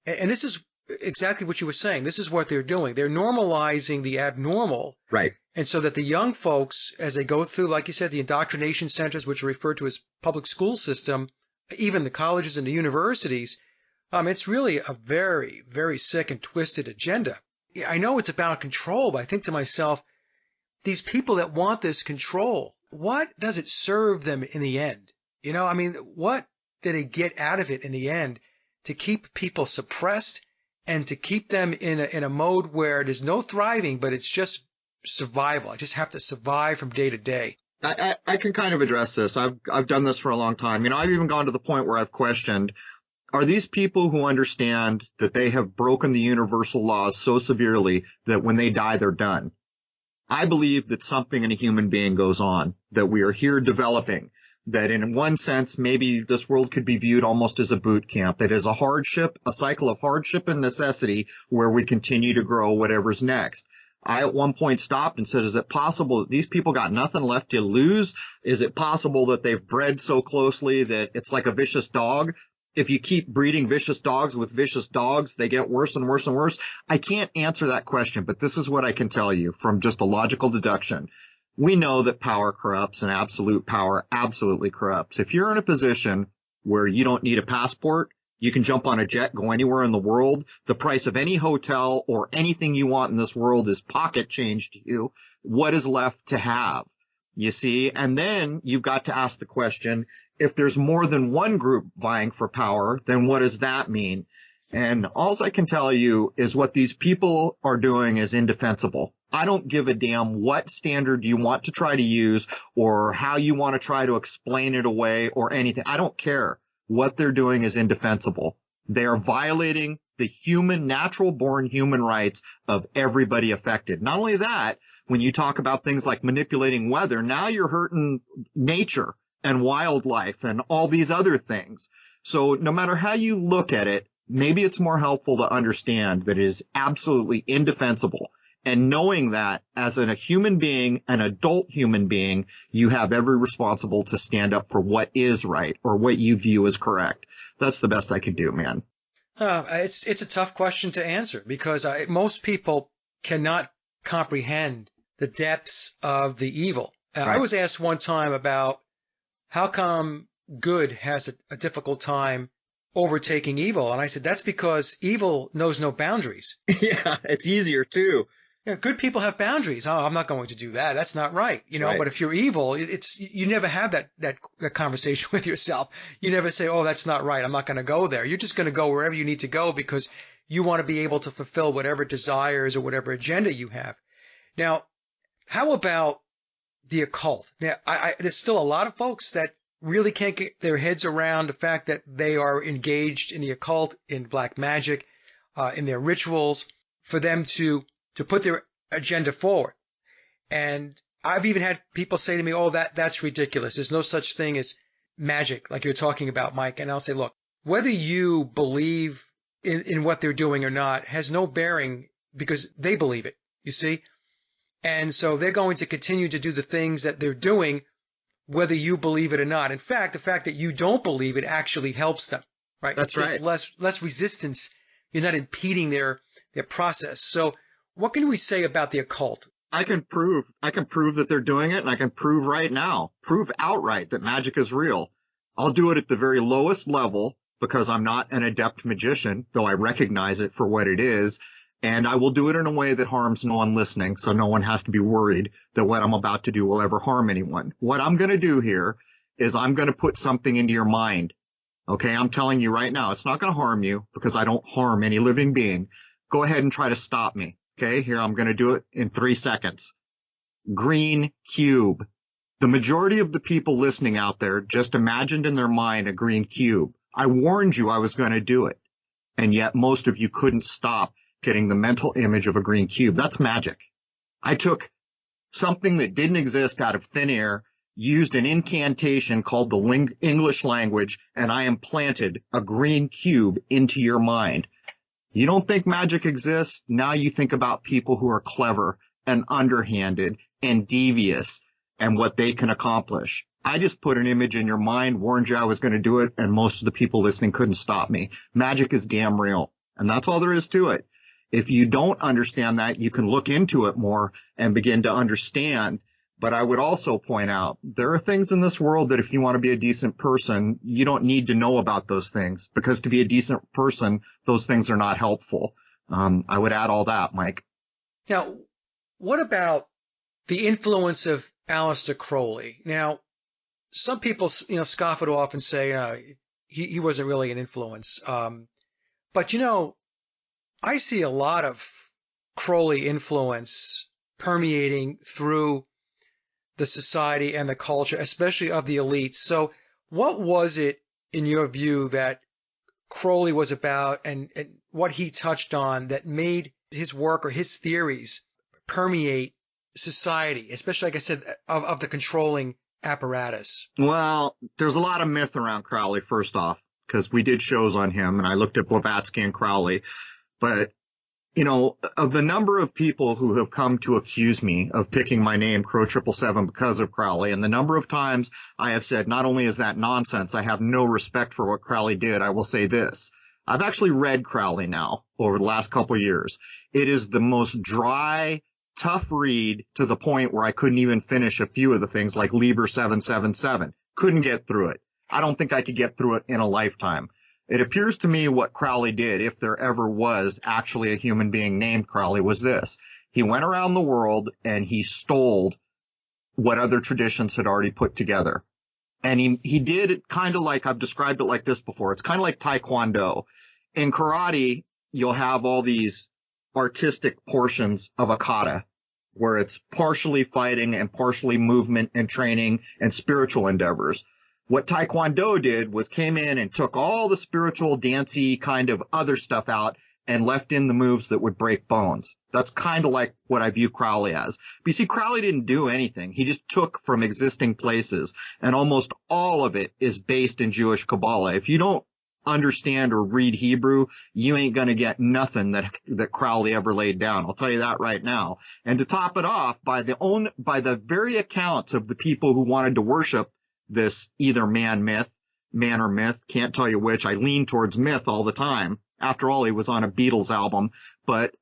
And this is exactly what you were saying. This is what they're doing. They're normalizing the abnormal. Right. And so that the young folks, as they go through, like you said, the indoctrination centers, which are referred to as public school system, even the colleges and the universities, it's really a very, very sick and twisted agenda. I know it's about control, but I think to myself, these people that want this control, what does it serve them in the end? What do they get out of it in the end to keep people suppressed and to keep them in a mode where there's no thriving, but it's just survival? I just have to survive from day to day. I can kind of address this. I've done this for a long time. I've even gone to the point where I've questioned, are these people who understand that they have broken the universal laws so severely that when they die, they're done? I believe that something in a human being goes on, that we are here developing, that in one sense, maybe this world could be viewed almost as a boot camp. It is a hardship, a cycle of hardship and necessity where we continue to grow whatever's next. I at one point stopped and said, is it possible that these people got nothing left to lose? Is it possible that they've bred so closely that it's like a vicious dog? If you keep breeding vicious dogs with vicious dogs, they get worse and worse and worse. I can't answer that question, but this is what I can tell you from just a logical deduction. We know that power corrupts and absolute power absolutely corrupts. If you're in a position where you don't need a passport, you can jump on a jet, go anywhere in the world. The price of any hotel or anything you want in this world is pocket change to you. What is left to have? You see, and then you've got to ask the question, if there's more than one group vying for power, then what does that mean? And all I can tell you is what these people are doing is indefensible. I don't give a damn what standard you want to try to use or how you want to try to explain it away or anything. I don't care. What they're doing is indefensible. They are violating the natural born human rights of everybody affected. Not only that, when you talk about things like manipulating weather, now you're hurting nature and wildlife and all these other things. So no matter how you look at it, maybe it's more helpful to understand that it is absolutely indefensible. And knowing that as a human being, an adult human being, you have every responsible to stand up for what is right or what you view as correct. That's the best I can do, man. It's a tough question to answer because most people cannot comprehend the depths of the evil. Right. I was asked one time about how come good has a difficult time overtaking evil. And I said, that's because evil knows no boundaries. Yeah, it's easier too. Yeah, good people have boundaries. Oh, I'm not going to do that. That's not right. Right. But if you're evil, you never have that conversation with yourself. You never say, oh, that's not right. I'm not going to go there. You're just going to go wherever you need to go because you want to be able to fulfill whatever desires or whatever agenda you have. Now, how about the occult? Now, there's still a lot of folks that really can't get their heads around the fact that they are engaged in the occult, in black magic, in their rituals, for them to put their agenda forward. And I've even had people say to me, oh, that's ridiculous. There's no such thing as magic like you're talking about, Mike. And I'll say, look, whether you believe in what they're doing or not has no bearing because they believe it, you see? And so they're going to continue to do the things that they're doing whether you believe it or not. In fact, the fact that you don't believe it actually helps them, right? That's right. Less resistance. You're not impeding their process. So what can we say about the occult? I can prove that they're doing it, and I can prove right now, prove outright that magic is real. I'll do it at the very lowest level because I'm not an adept magician, though I recognize it for what it is. And I will do it in a way that harms no one listening, so no one has to be worried that what I'm about to do will ever harm anyone. What I'm going to do here is I'm going to put something into your mind, Okay, I'm telling you right now, it's not going to harm you because I don't harm any living being. Go ahead and try to stop me. Okay, here, I'm going to do it in 3 seconds. Green cube. The majority of the people listening out there just imagined in their mind a green cube. I warned you I was going to do it. And yet most of you couldn't stop getting the mental image of a green cube. That's magic. I took something that didn't exist out of thin air, used an incantation called the English language, and I implanted a green cube into your mind. You don't think magic exists? Now you think about people who are clever and underhanded and devious and what they can accomplish. I just put an image in your mind, warned you I was going to do it, and most of the people listening couldn't stop me. Magic is damn real, and that's all there is to it. If you don't understand that, you can look into it more and begin to understand. But I would also point out, there are things in this world that if you want to be a decent person, you don't need to know about those things, because to be a decent person, those things are not helpful. I would add all that, Mike. Now, what about the influence of Aleister Crowley? Now, some people, scoff it off and say, he wasn't really an influence. But, I see a lot of Crowley influence permeating through the society and the culture, especially of the elites. So what was it, in your view, that Crowley was about and what he touched on that made his work or his theories permeate society, especially, like I said, of the controlling apparatus? Well, there's a lot of myth around Crowley, first off, because we did shows on him, and I looked at Blavatsky and Crowley. But, of the number of people who have come to accuse me of picking my name, Crrow777, because of Crowley, and the number of times I have said, not only is that nonsense, I have no respect for what Crowley did, I will say this. I've actually read Crowley now over the last couple of years. It is the most dry, tough read, to the point where I couldn't even finish a few of the things like Liber 777. Couldn't get through it. I don't think I could get through it in a lifetime. It appears to me what Crowley did, if there ever was actually a human being named Crowley, was this. He went around the world and he stole what other traditions had already put together. And he did it kind of like, I've described it like this before. It's kind of like Taekwondo. In karate, you'll have all these artistic portions of a kata, where it's partially fighting and partially movement and training and spiritual endeavors. What Taekwondo did was came in and took all the spiritual, dancey kind of other stuff out and left in the moves that would break bones. That's kind of like what I view Crowley as. But you see, Crowley didn't do anything. He just took from existing places, and almost all of it is based in Jewish Kabbalah. If you don't understand or read Hebrew, you ain't going to get nothing that Crowley ever laid down. I'll tell you that right now. And to top it off, by the very accounts of the people who wanted to worship this either man or myth, can't tell you which. I lean towards myth all the time. After all, he was on a Beatles album, but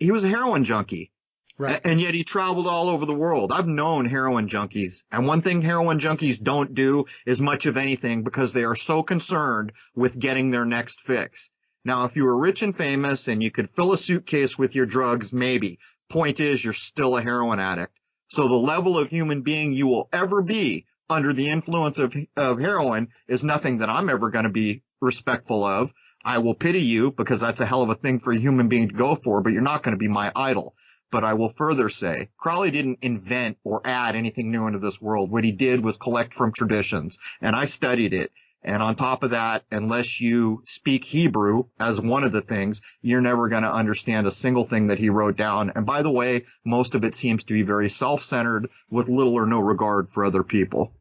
he was a heroin junkie. Right. And yet he traveled all over the world. I've known heroin junkies, and one thing heroin junkies don't do is much of anything, because they are so concerned with getting their next fix. Now, if you were rich and famous and you could fill a suitcase with your drugs, maybe. Point is, you're still a heroin addict. So the level of human being you will ever be under the influence of heroin is nothing that I'm ever going to be respectful of. I will pity you, because that's a hell of a thing for a human being to go for, but you're not going to be my idol. But I will further say, Crowley didn't invent or add anything new into this world. What he did was collect from traditions, and I studied it. And on top of that, unless you speak Hebrew as one of the things, you're never going to understand a single thing that he wrote down. And by the way, most of it seems to be very self-centered, with little or no regard for other people.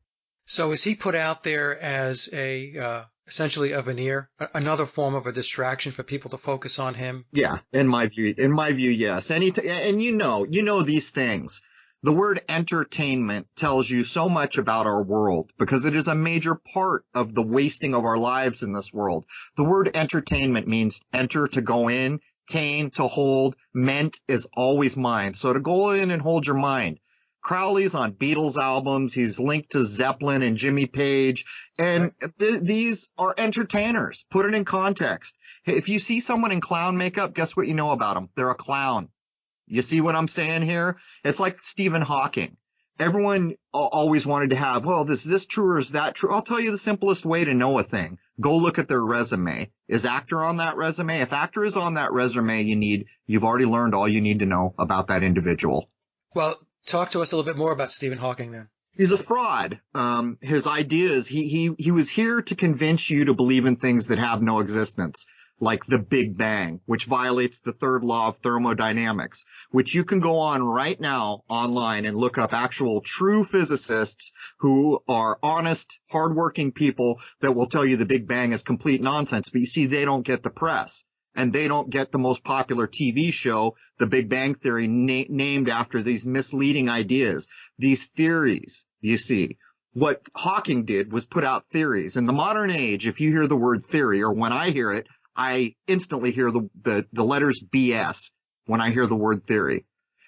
So is he put out there as essentially a veneer, another form of a distraction for people to focus on him? Yeah, in my view, yes. And you know these things. The word entertainment tells you so much about our world, because it is a major part of the wasting of our lives in this world. The word entertainment means enter, to go in, tain, to hold, meant is always mind. So to go in and hold your mind. Crowley's on Beatles albums. He's linked to Zeppelin and Jimmy Page. And these are entertainers. Put it in context. Hey, if you see someone in clown makeup, guess what you know about them? They're a clown. You see what I'm saying here? It's like Stephen Hawking. Everyone always wanted to have, well, is this true or is that true? I'll tell you the simplest way to know a thing. Go look at their resume. Is actor on that resume? If actor is on that resume, you've already learned all you need to know about that individual. Well, talk to us a little bit more about Stephen Hawking then. He's a fraud. His ideas, he was here to convince you to believe in things that have no existence, like the Big Bang, which violates the third law of thermodynamics, which you can go on right now online and look up actual true physicists who are honest, hardworking people that will tell you the Big Bang is complete nonsense. But you see, they don't get the press. And they don't get the most popular TV show, The Big Bang Theory, named after these misleading ideas, these theories, you see. What Hawking did was put out theories. In the modern age, if you hear the word theory, or when I hear it, I instantly hear the letters BS when I hear the word theory.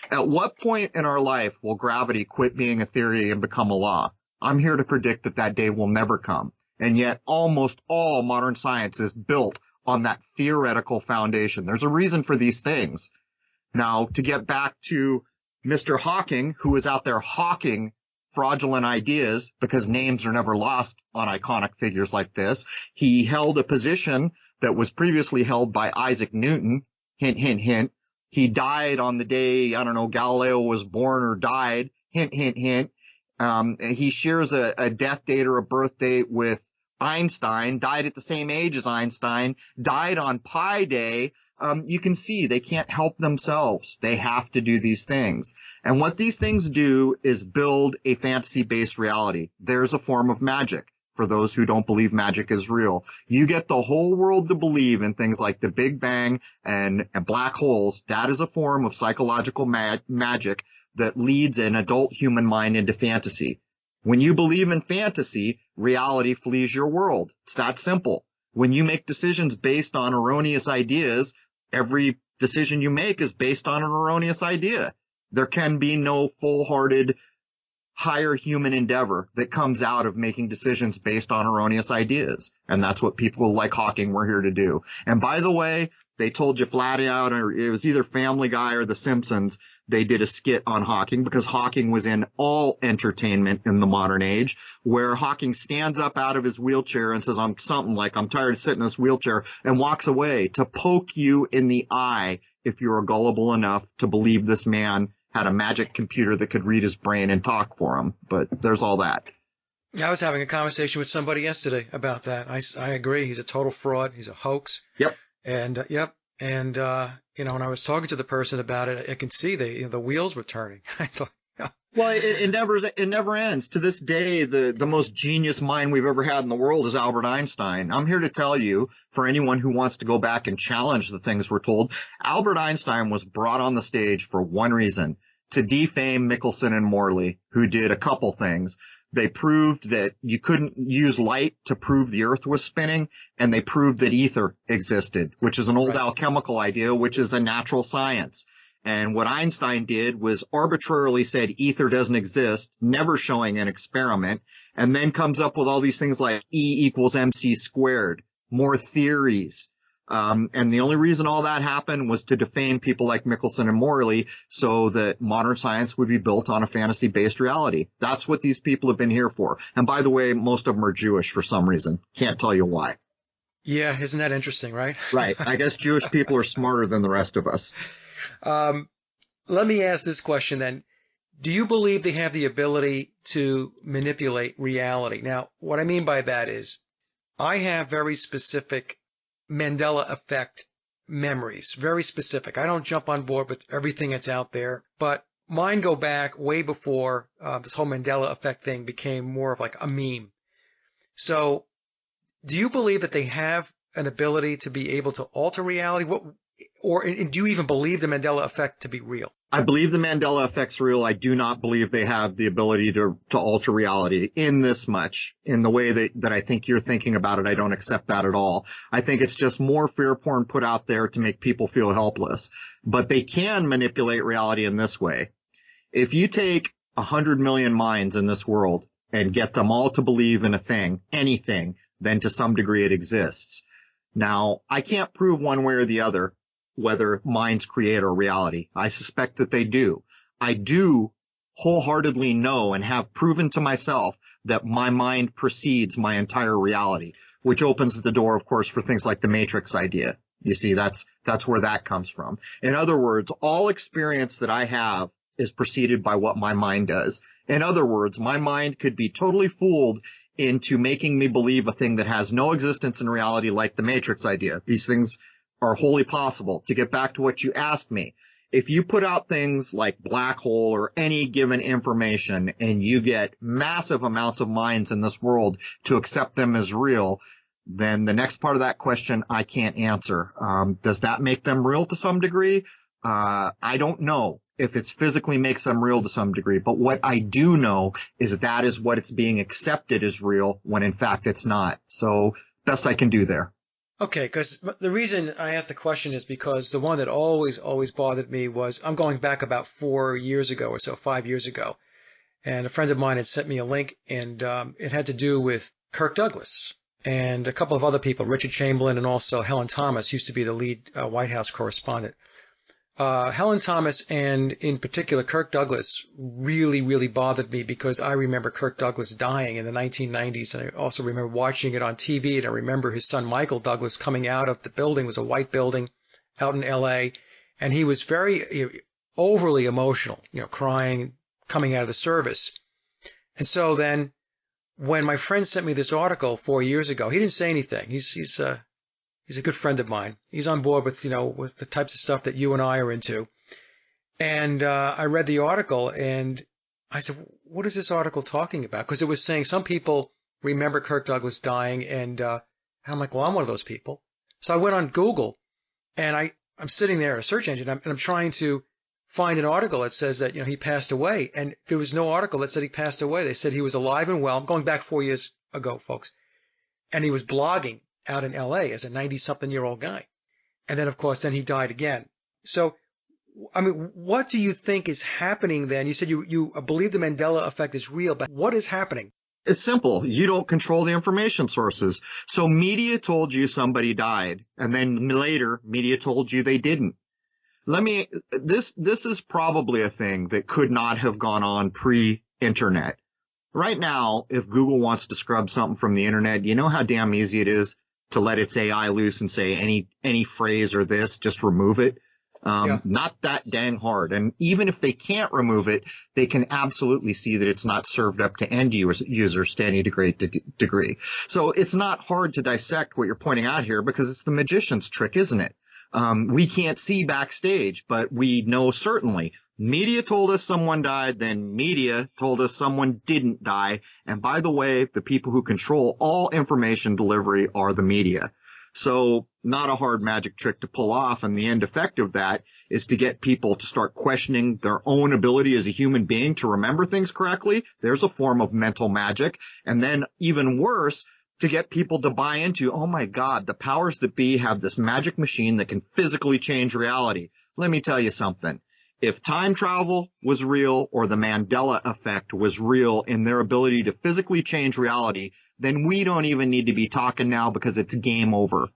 At what point in our life will gravity quit being a theory and become a law? I'm here to predict that day will never come. And yet almost all modern science is built on that theoretical foundation. There's a reason for these things. Now, to get back to Mr. Hawking, who was out there hawking fraudulent ideas because names are never lost on iconic figures like this, he held a position that was previously held by Isaac Newton. Hint, hint, hint. He died on the day, I don't know, Galileo was born or died. Hint, hint, hint. He shares a death date or a birth date with Einstein, died at the same age as Einstein, died on Pi Day. You can see they can't help themselves. They have to do these things. And what these things do is build a fantasy-based reality. There's a form of magic for those who don't believe magic is real. You get the whole world to believe in things like the Big Bang and black holes. That is a form of psychological magic that leads an adult human mind into fantasy. When you believe in fantasy, reality flees your world. It's that simple. When you make decisions based on erroneous ideas, every decision you make is based on an erroneous idea. There can be no full-hearted, higher human endeavor that comes out of making decisions based on erroneous ideas. And that's what people like Hawking were here to do. And by the way, they told you flat out, or it was either Family Guy or The Simpsons, they did a skit on Hawking because Hawking was in all entertainment in the modern age, where Hawking stands up out of his wheelchair and says, I'm tired of sitting in this wheelchair, and walks away to poke you in the eye if you're gullible enough to believe this man had a magic computer that could read his brain and talk for him. But there's all that. I was having a conversation with somebody yesterday about that. I agree. He's a total fraud. He's a hoax. Yep. And, yep. And, when I was talking to the person about it, I can see the wheels were turning. I thought, yeah. Well, it never ends. To this day, the most genius mind we've ever had in the world is Albert Einstein. I'm here to tell you, for anyone who wants to go back and challenge the things we're told, Albert Einstein was brought on the stage for one reason, to defame Michelson and Morley, who did a couple things. They proved that you couldn't use light to prove the earth was spinning, and they proved that ether existed, which is an old alchemical idea, which is a natural science. And what Einstein did was arbitrarily said ether doesn't exist, never showing an experiment, and then comes up with all these things like E equals MC squared, more theories. And the only reason all that happened was to defame people like Michelson and Morley so that modern science would be built on a fantasy-based reality. That's what these people have been here for. And by the way, most of them are Jewish for some reason. Can't tell you why. Yeah, isn't that interesting, right? Right. I guess Jewish people are smarter than the rest of us. Let me ask this question then. Do you believe they have the ability to manipulate reality? Now, what I mean by that is I have very specific Mandela effect memories, very specific. I don't jump on board with everything that's out there, but mine go back way before this whole Mandela effect thing became more of like a meme. So do you believe that they have an ability to be able to alter reality? Or do you even believe the Mandela effect to be real? I believe the Mandela effect's real. I do not believe they have the ability to alter reality in this much. In the way that I think you're thinking about it, I don't accept that at all. I think it's just more fear porn put out there to make people feel helpless. But they can manipulate reality in this way. If you take 100 million minds in this world and get them all to believe in a thing, anything, then to some degree it exists. Now, I can't prove one way or the other whether minds create a reality. I suspect that they do. I do wholeheartedly know and have proven to myself that my mind precedes my entire reality, which opens the door, of course, for things like the Matrix idea. You see, that's where that comes from. In other words, all experience that I have is preceded by what my mind does. In other words, my mind could be totally fooled into making me believe a thing that has no existence in reality, like the Matrix idea. These things are wholly possible. To get back to what you asked me, if you put out things like black hole or any given information and you get massive amounts of minds in this world to accept them as real, then the next part of that question I can't answer. Does that make them real to some degree? I don't know if it physically makes them real to some degree, but what I do know is that is what it's being accepted as real when in fact it's not. So best I can do there. Okay, because the reason I asked the question is because the one that always bothered me was, I'm going back about 4 years ago or so, 5 years ago, and a friend of mine had sent me a link, and it had to do with Kirk Douglas and a couple of other people, Richard Chamberlain and also Helen Thomas, used to be the lead White House correspondent. Helen Thomas and in particular Kirk Douglas really bothered me because I remember Kirk Douglas dying in the 1990s, and I also remember watching it on TV, and I remember his son Michael Douglas coming out of the building. It was a white building out in LA, and he was very overly emotional, crying, coming out of the service. And so then when my friend sent me this article 4 years ago, he didn't say anything. He's a good friend of mine. He's on board with, with the types of stuff that you and I are into. And I read the article and I said, what is this article talking about? Because it was saying some people remember Kirk Douglas dying, and I'm like, well, I'm one of those people. So I went on Google, and I'm sitting there at a search engine, and I'm trying to find an article that says that, he passed away. And there was no article that said he passed away. They said he was alive and well. I'm going back 4 years ago, folks. And he was blogging out in LA as a 90-something-year-old guy. And then, of course, then he died again. So, I mean, what do you think is happening then? You said you believe the Mandela effect is real, but what is happening? It's simple. You don't control the information sources. So media told you somebody died, and then later media told you they didn't. This is probably a thing that could not have gone on pre-internet. Right now, if Google wants to scrub something from the internet, you know how damn easy it is to let its AI loose and say any phrase or this, just remove it. Not that dang hard. And even if they can't remove it, they can absolutely see that it's not served up to end users to any great degree. So it's not hard to dissect what you're pointing out here, because it's the magician's trick, isn't it? We can't see backstage, but we know certainly. Media told us someone died, then media told us someone didn't die. And by the way, the people who control all information delivery are the media. So not a hard magic trick to pull off. And the end effect of that is to get people to start questioning their own ability as a human being to remember things correctly. There's a form of mental magic. And then even worse, to get people to buy into, oh my God, the powers that be have this magic machine that can physically change reality. Let me tell you something. If time travel was real, or the Mandela effect was real in their ability to physically change reality, then we don't even need to be talking now, because it's game over.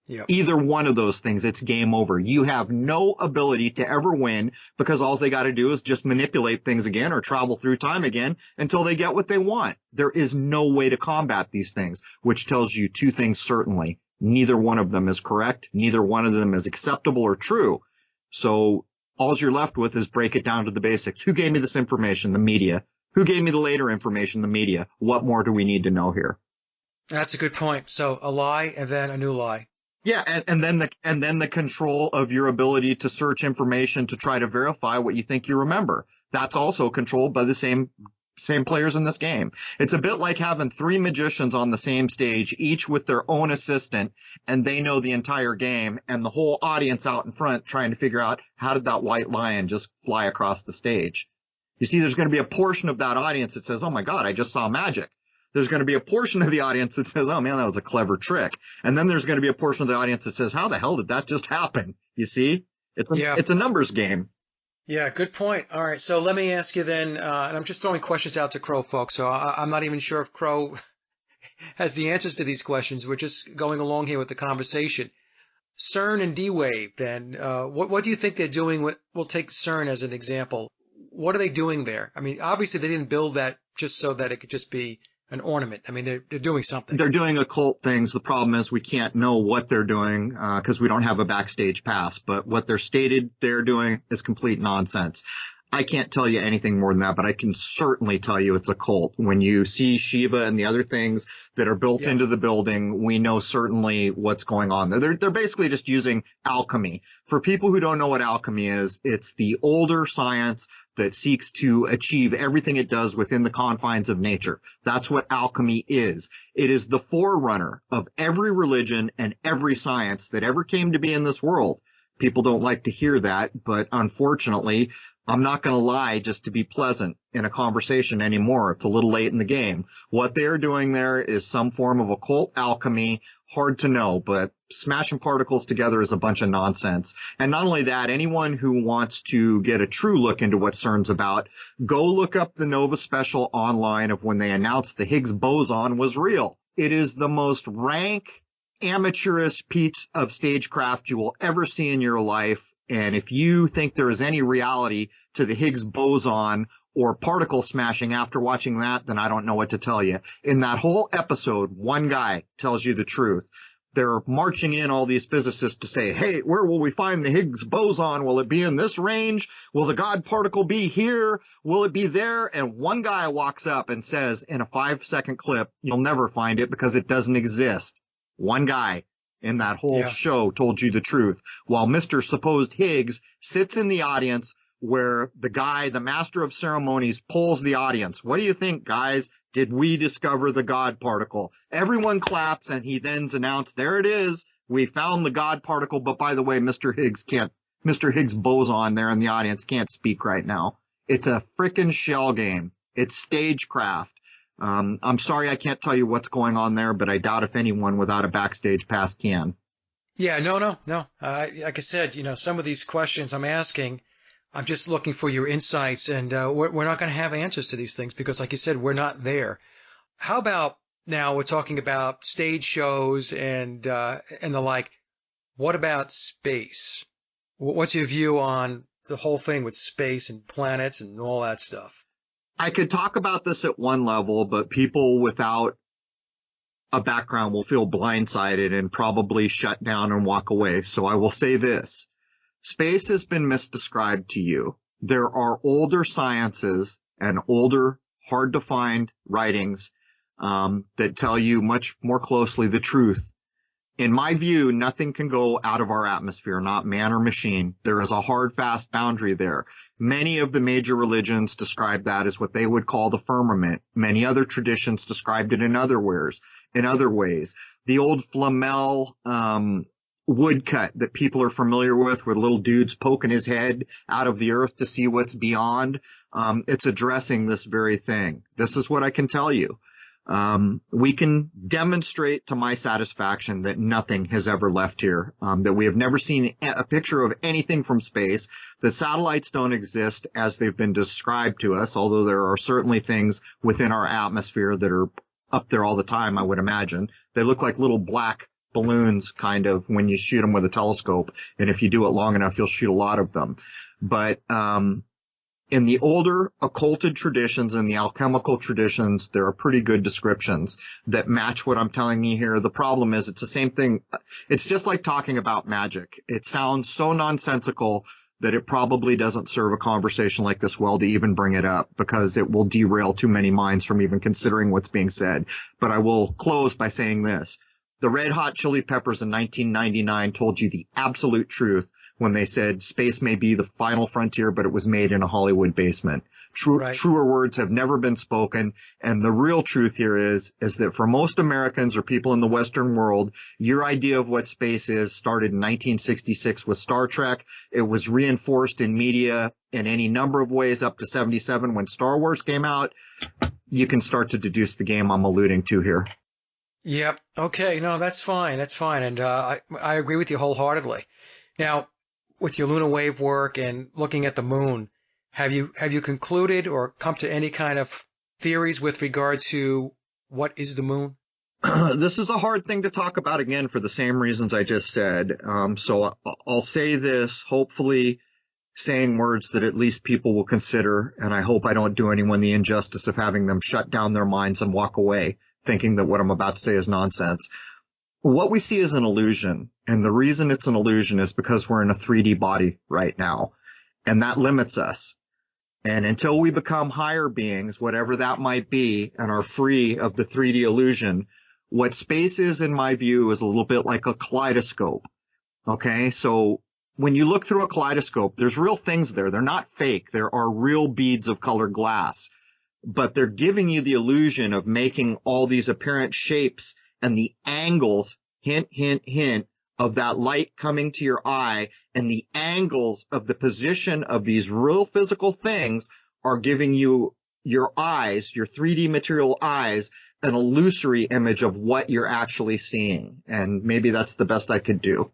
Yep. Either one of those things, it's game over. You have no ability to ever win, because all they got to do is just manipulate things again or travel through time again until they get what they want. There is no way to combat these things, which tells you two things certainly. Neither one of them is correct. Neither one of them is acceptable or true. So all you're left with is break it down to the basics. Who gave me this information? The media. Who gave me the later information? The media. What more do we need to know here? That's a good point. So a lie and then a new lie. Yeah, and then the control of your ability to search information to try to verify what you think you remember. That's also controlled by the same players in this game. It's a bit like having three magicians on the same stage, each with their own assistant, and they know the entire game, and the whole audience out in front trying to figure out, how did that white lion just fly across the stage? You see, there's going to be a portion of that audience that says, oh my God, I just saw magic. There's going to be a portion of the audience that says, oh man, that was a clever trick. And then there's going to be a portion of the audience that says, how the hell did that just happen? You see, it's a numbers game. Yeah, good point. All right, so let me ask you then, and I'm just throwing questions out to Crrow folks, so I'm not even sure if Crrow has the answers to these questions. We're just going along here with the conversation. CERN and D-Wave, then, what do you think they're doing with, we'll take CERN as an example. what are they doing there? I mean, obviously they didn't build that just so that it could just be an ornament. I mean, they're doing something. They're doing occult things. The problem is we can't know what they're doing because we don't have a backstage pass. But what they're stated they're doing is complete nonsense. I can't tell you anything more than that, but I can certainly tell you it's a cult. When you see Shiva and the other things that are built into the building, we know certainly what's going on there. They're basically just using alchemy. For people who don't know what alchemy is, it's the older science that seeks to achieve everything it does within the confines of nature. That's what alchemy is. It is the forerunner of every religion and every science that ever came to be in this world. People don't like to hear that, but unfortunately, I'm not going to lie just to be pleasant in a conversation anymore. It's a little late in the game. What they're doing there is some form of occult alchemy. Hard to know, but smashing particles together is a bunch of nonsense. And not only that, anyone who wants to get a true look into what CERN's about, go look up the Nova special online of when they announced the Higgs boson was real. It is the most rank, amateurish piece of stagecraft you will ever see in your life. And if you think there is any reality to the Higgs boson or particle smashing after watching that, then I don't know what to tell you. In that whole episode, one guy tells you the truth. They're marching in all these physicists to say, hey, where will we find the Higgs boson? Will it be in this range? Will the God particle be here? Will it be there? And one guy walks up and says in a 5-second clip, you'll never find it because it doesn't exist. One guy in that whole show told you the truth, while Mr. Supposed Higgs sits in the audience where the guy, the master of ceremonies, polls the audience. What do you think, guys? Did we discover the God particle? Everyone claps, and he then announced, there it is. We found the God particle. But by the way, Mr. Higgs boson there in the audience can't speak right now. It's a frickin' shell game. It's stagecraft. I'm sorry I can't tell you what's going on there, but I doubt if anyone without a backstage pass can. Yeah, no. Like I said, some of these questions I'm asking, I'm just looking for your insights, and we're not going to have answers to these things because, like you said, we're not there. How about now we're talking about stage shows and the like. What about space? What's your view on the whole thing with space and planets and all that stuff? I could talk about this at one level, but people without a background will feel blindsided and probably shut down and walk away. So I will say this. Space has been misdescribed to you. There are older sciences and older, hard-to-find writings that tell you much more closely the truth. In my view, nothing can go out of our atmosphere, not man or machine. There is a hard, fast boundary there. Many of the major religions describe that as what they would call the firmament. Many other traditions described it in other ways. The old Flamel woodcut that people are familiar with, where little dude's poking his head out of the earth to see what's beyond, it's addressing this very thing. This is what I can tell you. We can demonstrate to my satisfaction that nothing has ever left here, that we have never seen a picture of anything from space, that satellites don't exist as they've been described to us, although there are certainly things within our atmosphere that are up there all the time, I would imagine. They look like little black balloons, kind of, when you shoot them with a telescope, and if you do it long enough, you'll shoot a lot of them. But in the older occulted traditions and the alchemical traditions, there are pretty good descriptions that match what I'm telling you here. The problem is it's the same thing. It's just like talking about magic. It sounds so nonsensical that it probably doesn't serve a conversation like this well to even bring it up, because it will derail too many minds from even considering what's being said. But I will close by saying this. The Red Hot Chili Peppers in 1999 told you the absolute truth when they said space may be the final frontier, but it was made in a Hollywood basement. Truer words have never been spoken. And the real truth here is that for most Americans or people in the Western world, your idea of what space is started in 1966 with Star Trek. It was reinforced in media in any number of ways up to 77 when Star Wars came out. You can start to deduce the game I'm alluding to here. Yep. Okay. No, that's fine. That's fine. And I agree with you wholeheartedly. Now, with your lunar wave work and looking at the moon, have you concluded or come to any kind of theories with regard to what is the moon? This is a hard thing to talk about, again, for the same reasons I just said. So I'll say this. Hopefully saying words that at least people will consider, and I hope I don't do anyone the injustice of having them shut down their minds and walk away thinking that what I'm about to say is nonsense. What we see is an illusion, and the reason it's an illusion is because we're in a 3D body right now, and that limits us. And until we become higher beings, whatever that might be, and are free of the 3D illusion, what space is, in my view, is a little bit like a kaleidoscope. Okay, so when you look through a kaleidoscope, there's real things there. They're not fake. There are real beads of colored glass, but they're giving you the illusion of making all these apparent shapes and the angles, hint, hint, hint, of that light coming to your eye, and the angles of the position of these real physical things are giving you your eyes, your 3D material eyes, an illusory image of what you're actually seeing. And maybe that's the best I could do.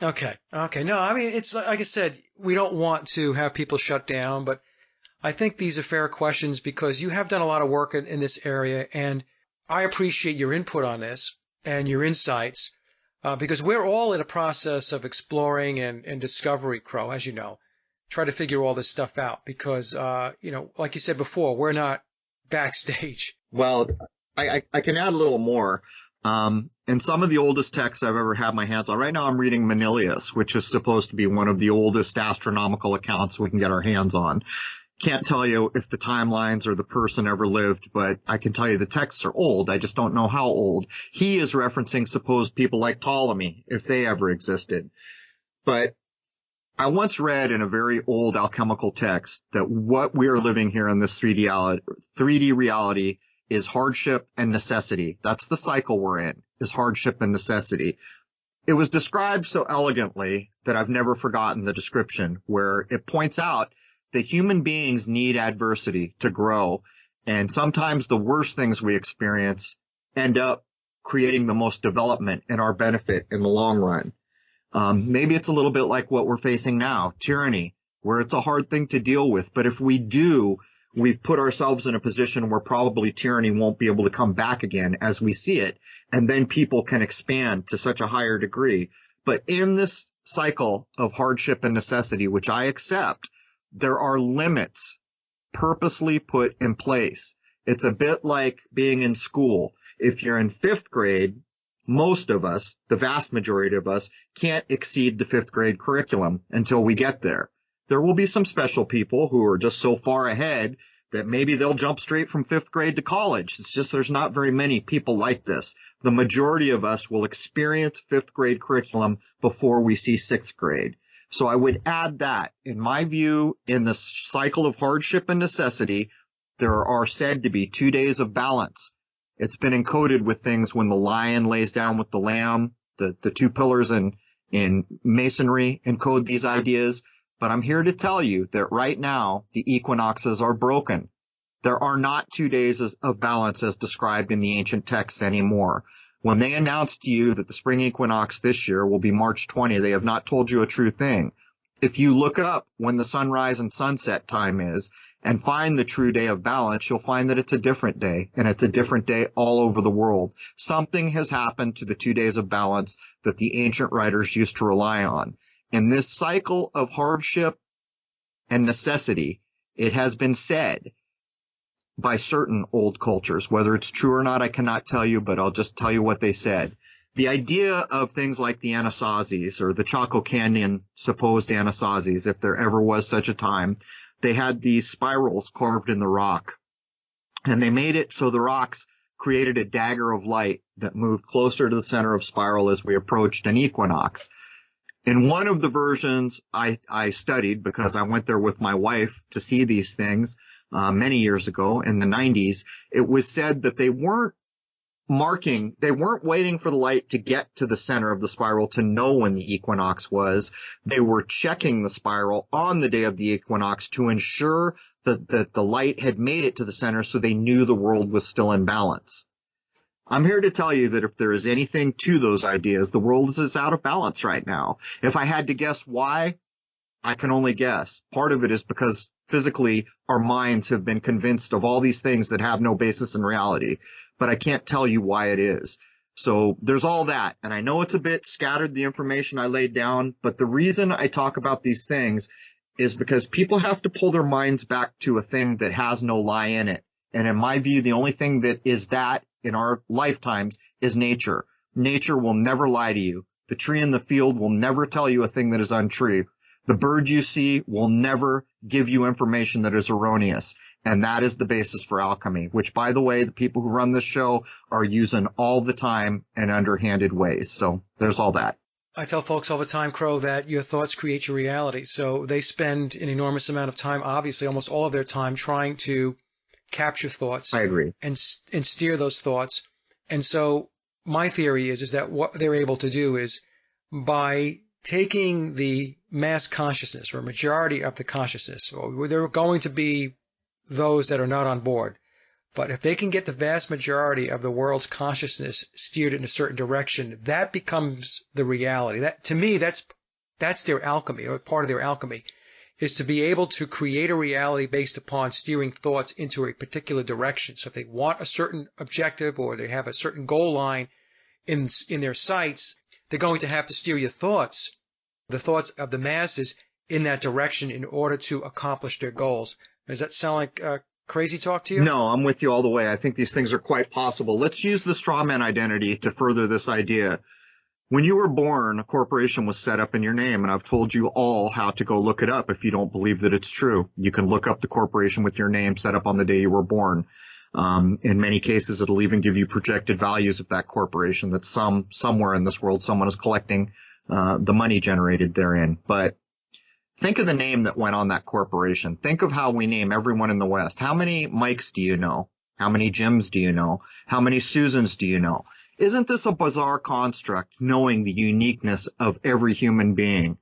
Okay. No, I mean, it's like I said, we don't want to have people shut down, but I think these are fair questions because you have done a lot of work in this area, and I appreciate your input on this and your insights because we're all in a process of exploring and discovery, Crow, as you know, try to figure all this stuff out because, like you said before, we're not backstage. Well, I can add a little more. In some of the oldest texts I've ever had my hands on, right now I'm reading Manilius, which is supposed to be one of the oldest astronomical accounts we can get our hands on. Can't tell you if the timelines or the person ever lived, but I can tell you the texts are old. I just don't know how old. He is referencing supposed people like Ptolemy, if they ever existed. But I once read in a very old alchemical text that what we are living here in this 3D reality is hardship and necessity. That's the cycle we're in, is hardship and necessity. It was described so elegantly that I've never forgotten the description, where it points out that human beings need adversity to grow, and sometimes the worst things we experience end up creating the most development in our benefit in the long run. Maybe it's a little bit like what we're facing now, tyranny, where it's a hard thing to deal with, but if we do, we've put ourselves in a position where probably tyranny won't be able to come back again as we see it, and then people can expand to such a higher degree. But in this cycle of hardship and necessity, which I accept, there are limits purposely put in place. It's a bit like being in school. If you're in fifth grade, most of us, the vast majority of us, can't exceed the fifth grade curriculum until we get there. There will be some special people who are just so far ahead that maybe they'll jump straight from fifth grade to college. It's just there's not very many people like this. The majority of us will experience fifth grade curriculum before we see sixth grade. So I would add that, in my view, in the cycle of hardship and necessity, there are said to be 2 days of balance. It's been encoded with things when the lion lays down with the lamb, the two pillars in masonry encode these ideas. But I'm here to tell you that right now, the equinoxes are broken. There are not 2 days of balance as described in the ancient texts anymore. When they announced to you that the spring equinox this year will be March 20, they have not told you a true thing. If you look up when the sunrise and sunset time is and find the true day of balance, you'll find that it's a different day, and it's a different day all over the world. Something has happened to the 2 days of balance that the ancient writers used to rely on. In this cycle of hardship and necessity, it has been said by certain old cultures. Whether it's true or not, I cannot tell you, but I'll just tell you what they said. The idea of things like the Anasazis or the Chaco Canyon supposed Anasazis, if there ever was such a time, they had these spirals carved in the rock. And they made it so the rocks created a dagger of light that moved closer to the center of spiral as we approached an equinox. In one of the versions I studied, because I went there with my wife to see these things many years ago in the 90s, it was said that they weren't waiting for the light to get to the center of the spiral to know when the equinox was. They were checking the spiral on the day of the equinox to ensure that the light had made it to the center so they knew the world was still in balance. I'm here to tell you that if there is anything to those ideas, the world is out of balance right now. If I had to guess why, I can only guess. Part of it is because physically our minds have been convinced of all these things that have no basis in reality, but I can't tell you why it is. So there's all that. And I know it's a bit scattered, the information I laid down, but the reason I talk about these things is because people have to pull their minds back to a thing that has no lie in it. And in my view, the only thing that is that in our lifetimes is nature. Nature will never lie to you. The tree in the field will never tell you a thing that is untrue. The bird you see will never give you information that is erroneous. And that is the basis for alchemy, which, by the way, the people who run this show are using all the time in underhanded ways. So there's all that. I tell folks all the time, Crow, that your thoughts create your reality. So they spend an enormous amount of time, obviously almost all of their time, trying to capture thoughts. I agree. And steer those thoughts. And so my theory is that what they're able to do is by taking the mass consciousness or a majority of the consciousness, or there are going to be those that are not on board. But if they can get the vast majority of the world's consciousness steered in a certain direction, that becomes the reality. That, to me, that's their alchemy, or part of their alchemy, is to be able to create a reality based upon steering thoughts into a particular direction. So if they want a certain objective or they have a certain goal line in their sights, they're going to have to steer your thoughts, the thoughts of the masses, in that direction in order to accomplish their goals. Does that sound like crazy talk to you? No, I'm with you all the way. I think these things are quite possible. Let's use the straw man identity to further this idea. When you were born, a corporation was set up in your name, and I've told you all how to go look it up if you don't believe that it's true. You can look up the corporation with your name set up on the day you were born. In many cases, it'll even give you projected values of that corporation that somewhere in this world, someone is collecting the money generated therein. But think of the name that went on that corporation. Think of how we name everyone in the West. How many Mikes do you know? How many Jims do you know? How many Susans do you know? Isn't this a bizarre construct, knowing the uniqueness of every human being?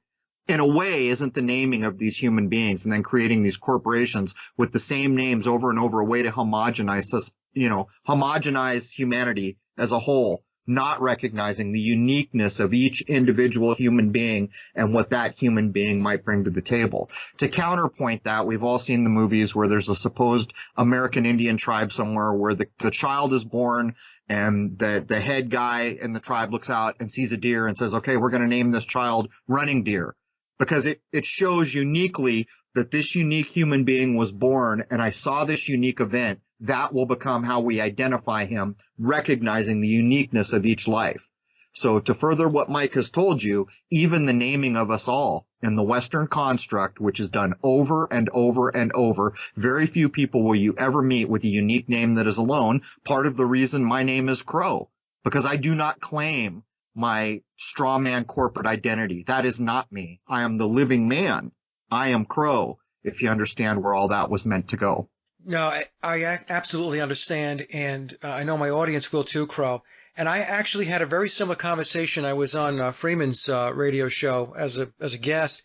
In a way, isn't the naming of these human beings and then creating these corporations with the same names over and over a way to homogenize us, homogenize humanity as a whole, not recognizing the uniqueness of each individual human being and what that human being might bring to the table? To counterpoint that, we've all seen the movies where there's a supposed American Indian tribe somewhere where the child is born and the head guy in the tribe looks out and sees a deer and says, okay, we're going to name this child Running Deer, because it shows uniquely that this unique human being was born, and I saw this unique event. That will become how we identify him, recognizing the uniqueness of each life. So to further what Mike has told you, even the naming of us all in the Western construct, which is done over and over and over, very few people will you ever meet with a unique name that is alone. Part of the reason my name is Crow, because I do not claim my straw man corporate identity. That is not me. I am the living man. I am Crow, if you understand where all that was meant to go. No, I absolutely understand, and I know my audience will too, Crow. And I actually had a very similar conversation. I was on Freeman's radio show as a guest,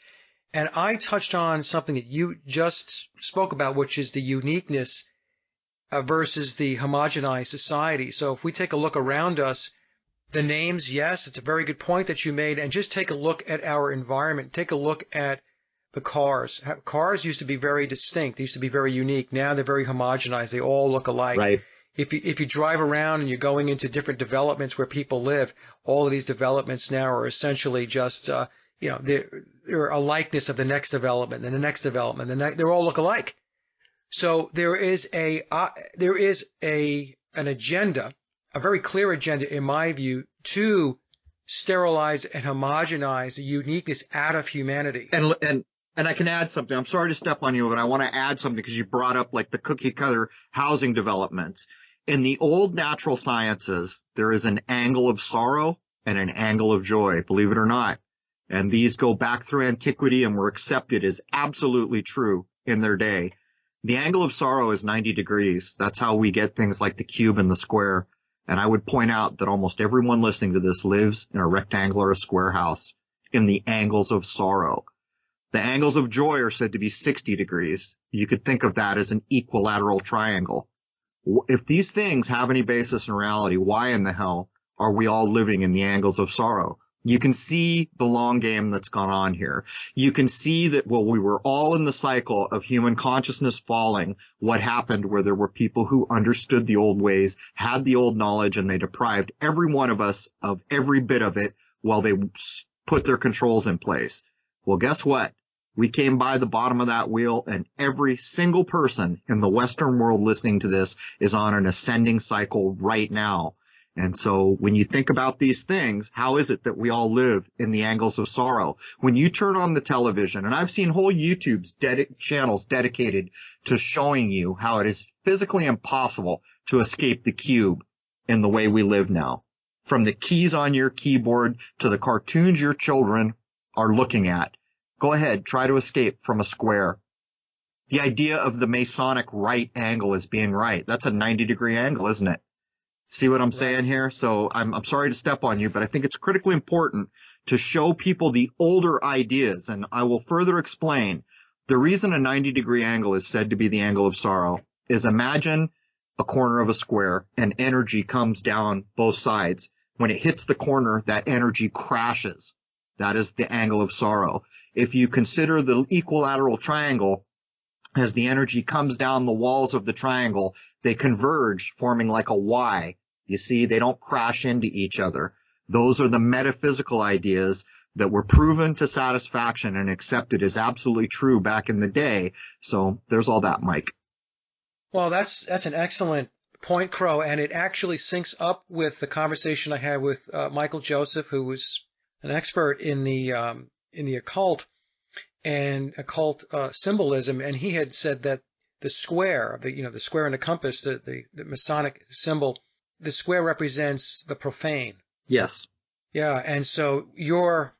and I touched on something that you just spoke about, which is the uniqueness versus the homogenized society. So if we take a look around us, the names, yes, it's a very good point that you made, and just take a look at our environment. Take a look at the cars. Cars used to be very distinct. They used to be very unique. Now they're very homogenized. They all look alike. Right. If you drive around and you're going into different developments where people live, all of these developments now are essentially just, they're a likeness of the next development and the next development. They all look alike. So there is an agenda, a very clear agenda in my view, to sterilize and homogenize the uniqueness out of humanity. And I can add something. I'm sorry to step on you, but I want to add something because you brought up like the cookie cutter housing developments. In the old natural sciences, there is an angle of sorrow and an angle of joy, believe it or not. And these go back through antiquity and were accepted as absolutely true in their day. The angle of sorrow is 90 degrees. That's how we get things like the cube and the square. And I would point out that almost everyone listening to this lives in a rectangle or a square house in the angles of sorrow. The angles of joy are said to be 60 degrees. You could think of that as an equilateral triangle. If these things have any basis in reality, why in the hell are we all living in the angles of sorrow? You can see the long game that's gone on here. You can see that while we were all in the cycle of human consciousness falling, what happened where there were people who understood the old ways, had the old knowledge, and they deprived every one of us of every bit of it while they put their controls in place. Well, guess what? We came by the bottom of that wheel, and every single person in the Western world listening to this is on an ascending cycle right now. And so when you think about these things, how is it that we all live in the angles of sorrow? When you turn on the television, and I've seen whole YouTube's channels dedicated to showing you how it is physically impossible to escape the cube in the way we live now. From the keys on your keyboard to the cartoons your children are looking at. Go ahead, try to escape from a square. The idea of the Masonic right angle as being right. That's a 90-degree angle, isn't it? See what I'm saying here? So I'm sorry to step on you, but I think it's critically important to show people the older ideas. And I will further explain. The reason a 90-degree angle is said to be the angle of sorrow is imagine a corner of a square and energy comes down both sides. When it hits the corner, that energy crashes. That is the angle of sorrow. If you consider the equilateral triangle, as the energy comes down the walls of the triangle, they converge, forming like a Y. You see, they don't crash into each other. Those are the metaphysical ideas that were proven to satisfaction and accepted as absolutely true back in the day. So there's all that, Mike. Well, that's an excellent point, Crow, and it actually syncs up with the conversation I had with Michael Joseph, who was an expert in the occult and occult symbolism, and he had said that the square, the square and the compass, the Masonic symbol, the square represents the profane. Yes. Yeah, and so your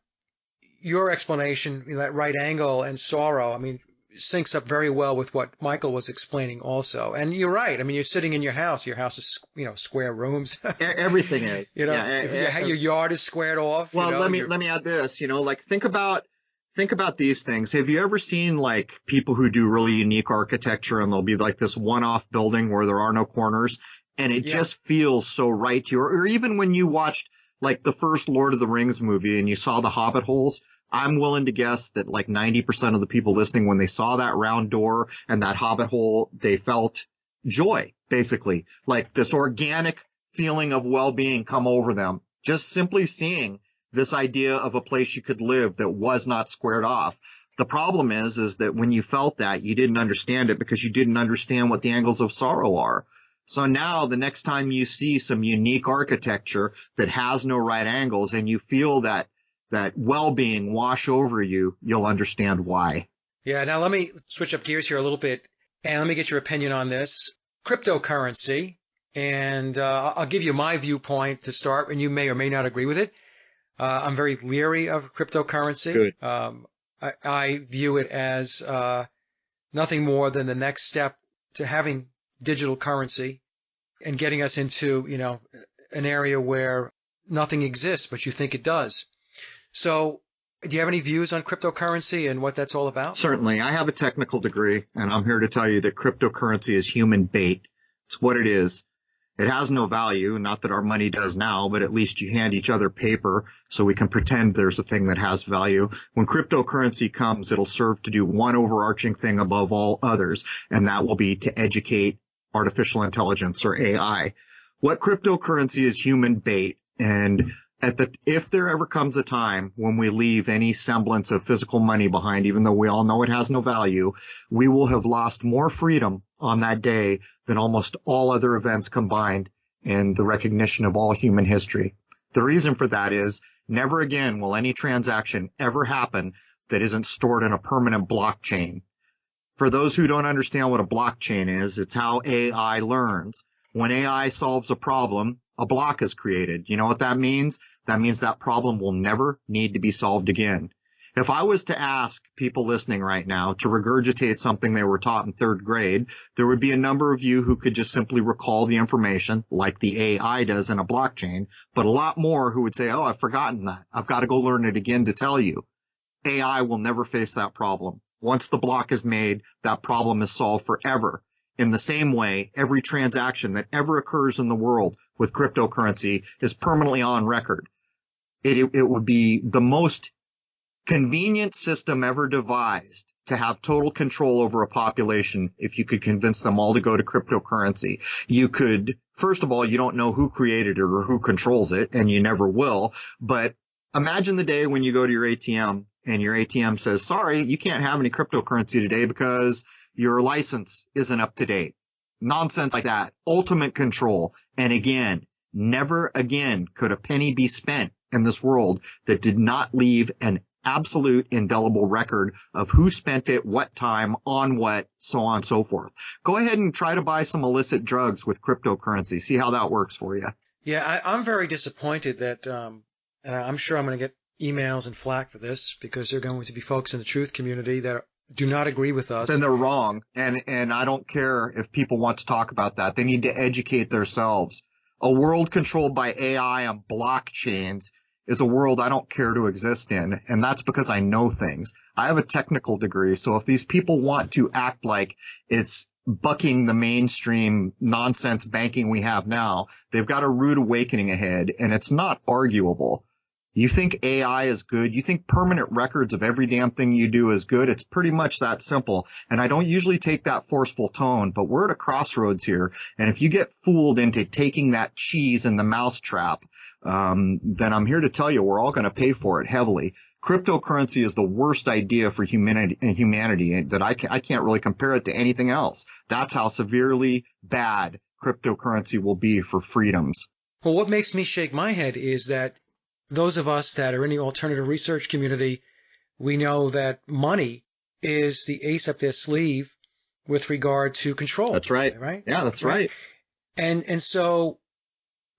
explanation, that right angle and sorrow, I mean, syncs up very well with what Michael was explaining also. And you're right. I mean, you're sitting in your house. Your house is, square rooms. Everything is. If your yard is squared off. Well, let me add this. Like think about these things. Have you ever seen like people who do really unique architecture and there'll be like this one-off building where there are no corners and it just feels so right to you? Or even when you watched like the first Lord of the Rings movie and you saw the Hobbit holes, I'm willing to guess that like 90% of the people listening, when they saw that round door and that Hobbit hole, they felt joy, basically, like this organic feeling of well-being come over them. Just simply seeing this idea of a place you could live that was not squared off. The problem is that when you felt that, you didn't understand it because you didn't understand what the angles of sorrow are. So now the next time you see some unique architecture that has no right angles and you feel that well-being wash over you, you'll understand why. Yeah, now let me switch up gears here a little bit, and let me get your opinion on this. Cryptocurrency, and I'll give you my viewpoint to start, and you may or may not agree with it. I'm very leery of cryptocurrency. Good. I view it as nothing more than the next step to having digital currency and getting us into, an area where nothing exists, but you think it does. So do you have any views on cryptocurrency and what that's all about? Certainly. I have a technical degree, and I'm here to tell you that cryptocurrency is human bait. It's what it is. It has no value, not that our money does now, but at least you hand each other paper so we can pretend there's a thing that has value. When cryptocurrency comes, it'll serve to do one overarching thing above all others, and that will be to educate artificial intelligence, or AI. What cryptocurrency is human bait, and if there ever comes a time when we leave any semblance of physical money behind, even though we all know it has no value, we will have lost more freedom on that day than almost all other events combined in the recognition of all human history. The reason for that is never again will any transaction ever happen that isn't stored in a permanent blockchain. For those who don't understand what a blockchain is, it's how AI learns. When AI solves a problem, a block is created. You know what that means? That means that problem will never need to be solved again. If I was to ask people listening right now to regurgitate something they were taught in third grade, there would be a number of you who could just simply recall the information like the AI does in a blockchain, but a lot more who would say, oh, I've forgotten that. I've got to go learn it again to tell you. AI will never face that problem. Once the block is made, that problem is solved forever. In the same way, every transaction that ever occurs in the world with cryptocurrency is permanently on record. It would be the most convenient system ever devised to have total control over a population if you could convince them all to go to cryptocurrency. You could, first of all, you don't know who created it or who controls it, and you never will. But imagine the day when you go to your ATM and your ATM says, sorry, you can't have any cryptocurrency today because your license isn't up to date. Nonsense like that. Ultimate control. And again, never again could a penny be spent in this world that did not leave an absolute indelible record of who spent it, what time, on what, so on and so forth. Go ahead and try to buy some illicit drugs with cryptocurrency. See how that works for you. Yeah, I'm very disappointed that, and I'm sure I'm going to get emails and flack for this because there are going to be folks in the truth community that do not agree with us. Then they're wrong. And I don't care if people want to talk about that. They need to educate themselves. A world controlled by AI on blockchains is a world I don't care to exist in. And that's because I know things. I have a technical degree. So if these people want to act like it's bucking the mainstream nonsense banking we have now, they've got a rude awakening ahead, and it's not arguable. You think AI is good? You think permanent records of every damn thing you do is good? It's pretty much that simple. And I don't usually take that forceful tone, but we're at a crossroads here. And if you get fooled into taking that cheese in the mousetrap, then I'm here to tell you we're all going to pay for it heavily. Cryptocurrency is the worst idea for humanity that I can't really compare it to anything else. That's how severely bad cryptocurrency will be for freedoms. Well, what makes me shake my head is that those of us that are in the alternative research community, we know that money is the ace up their sleeve with regard to control. That's right. Right? Yeah, that's right. And so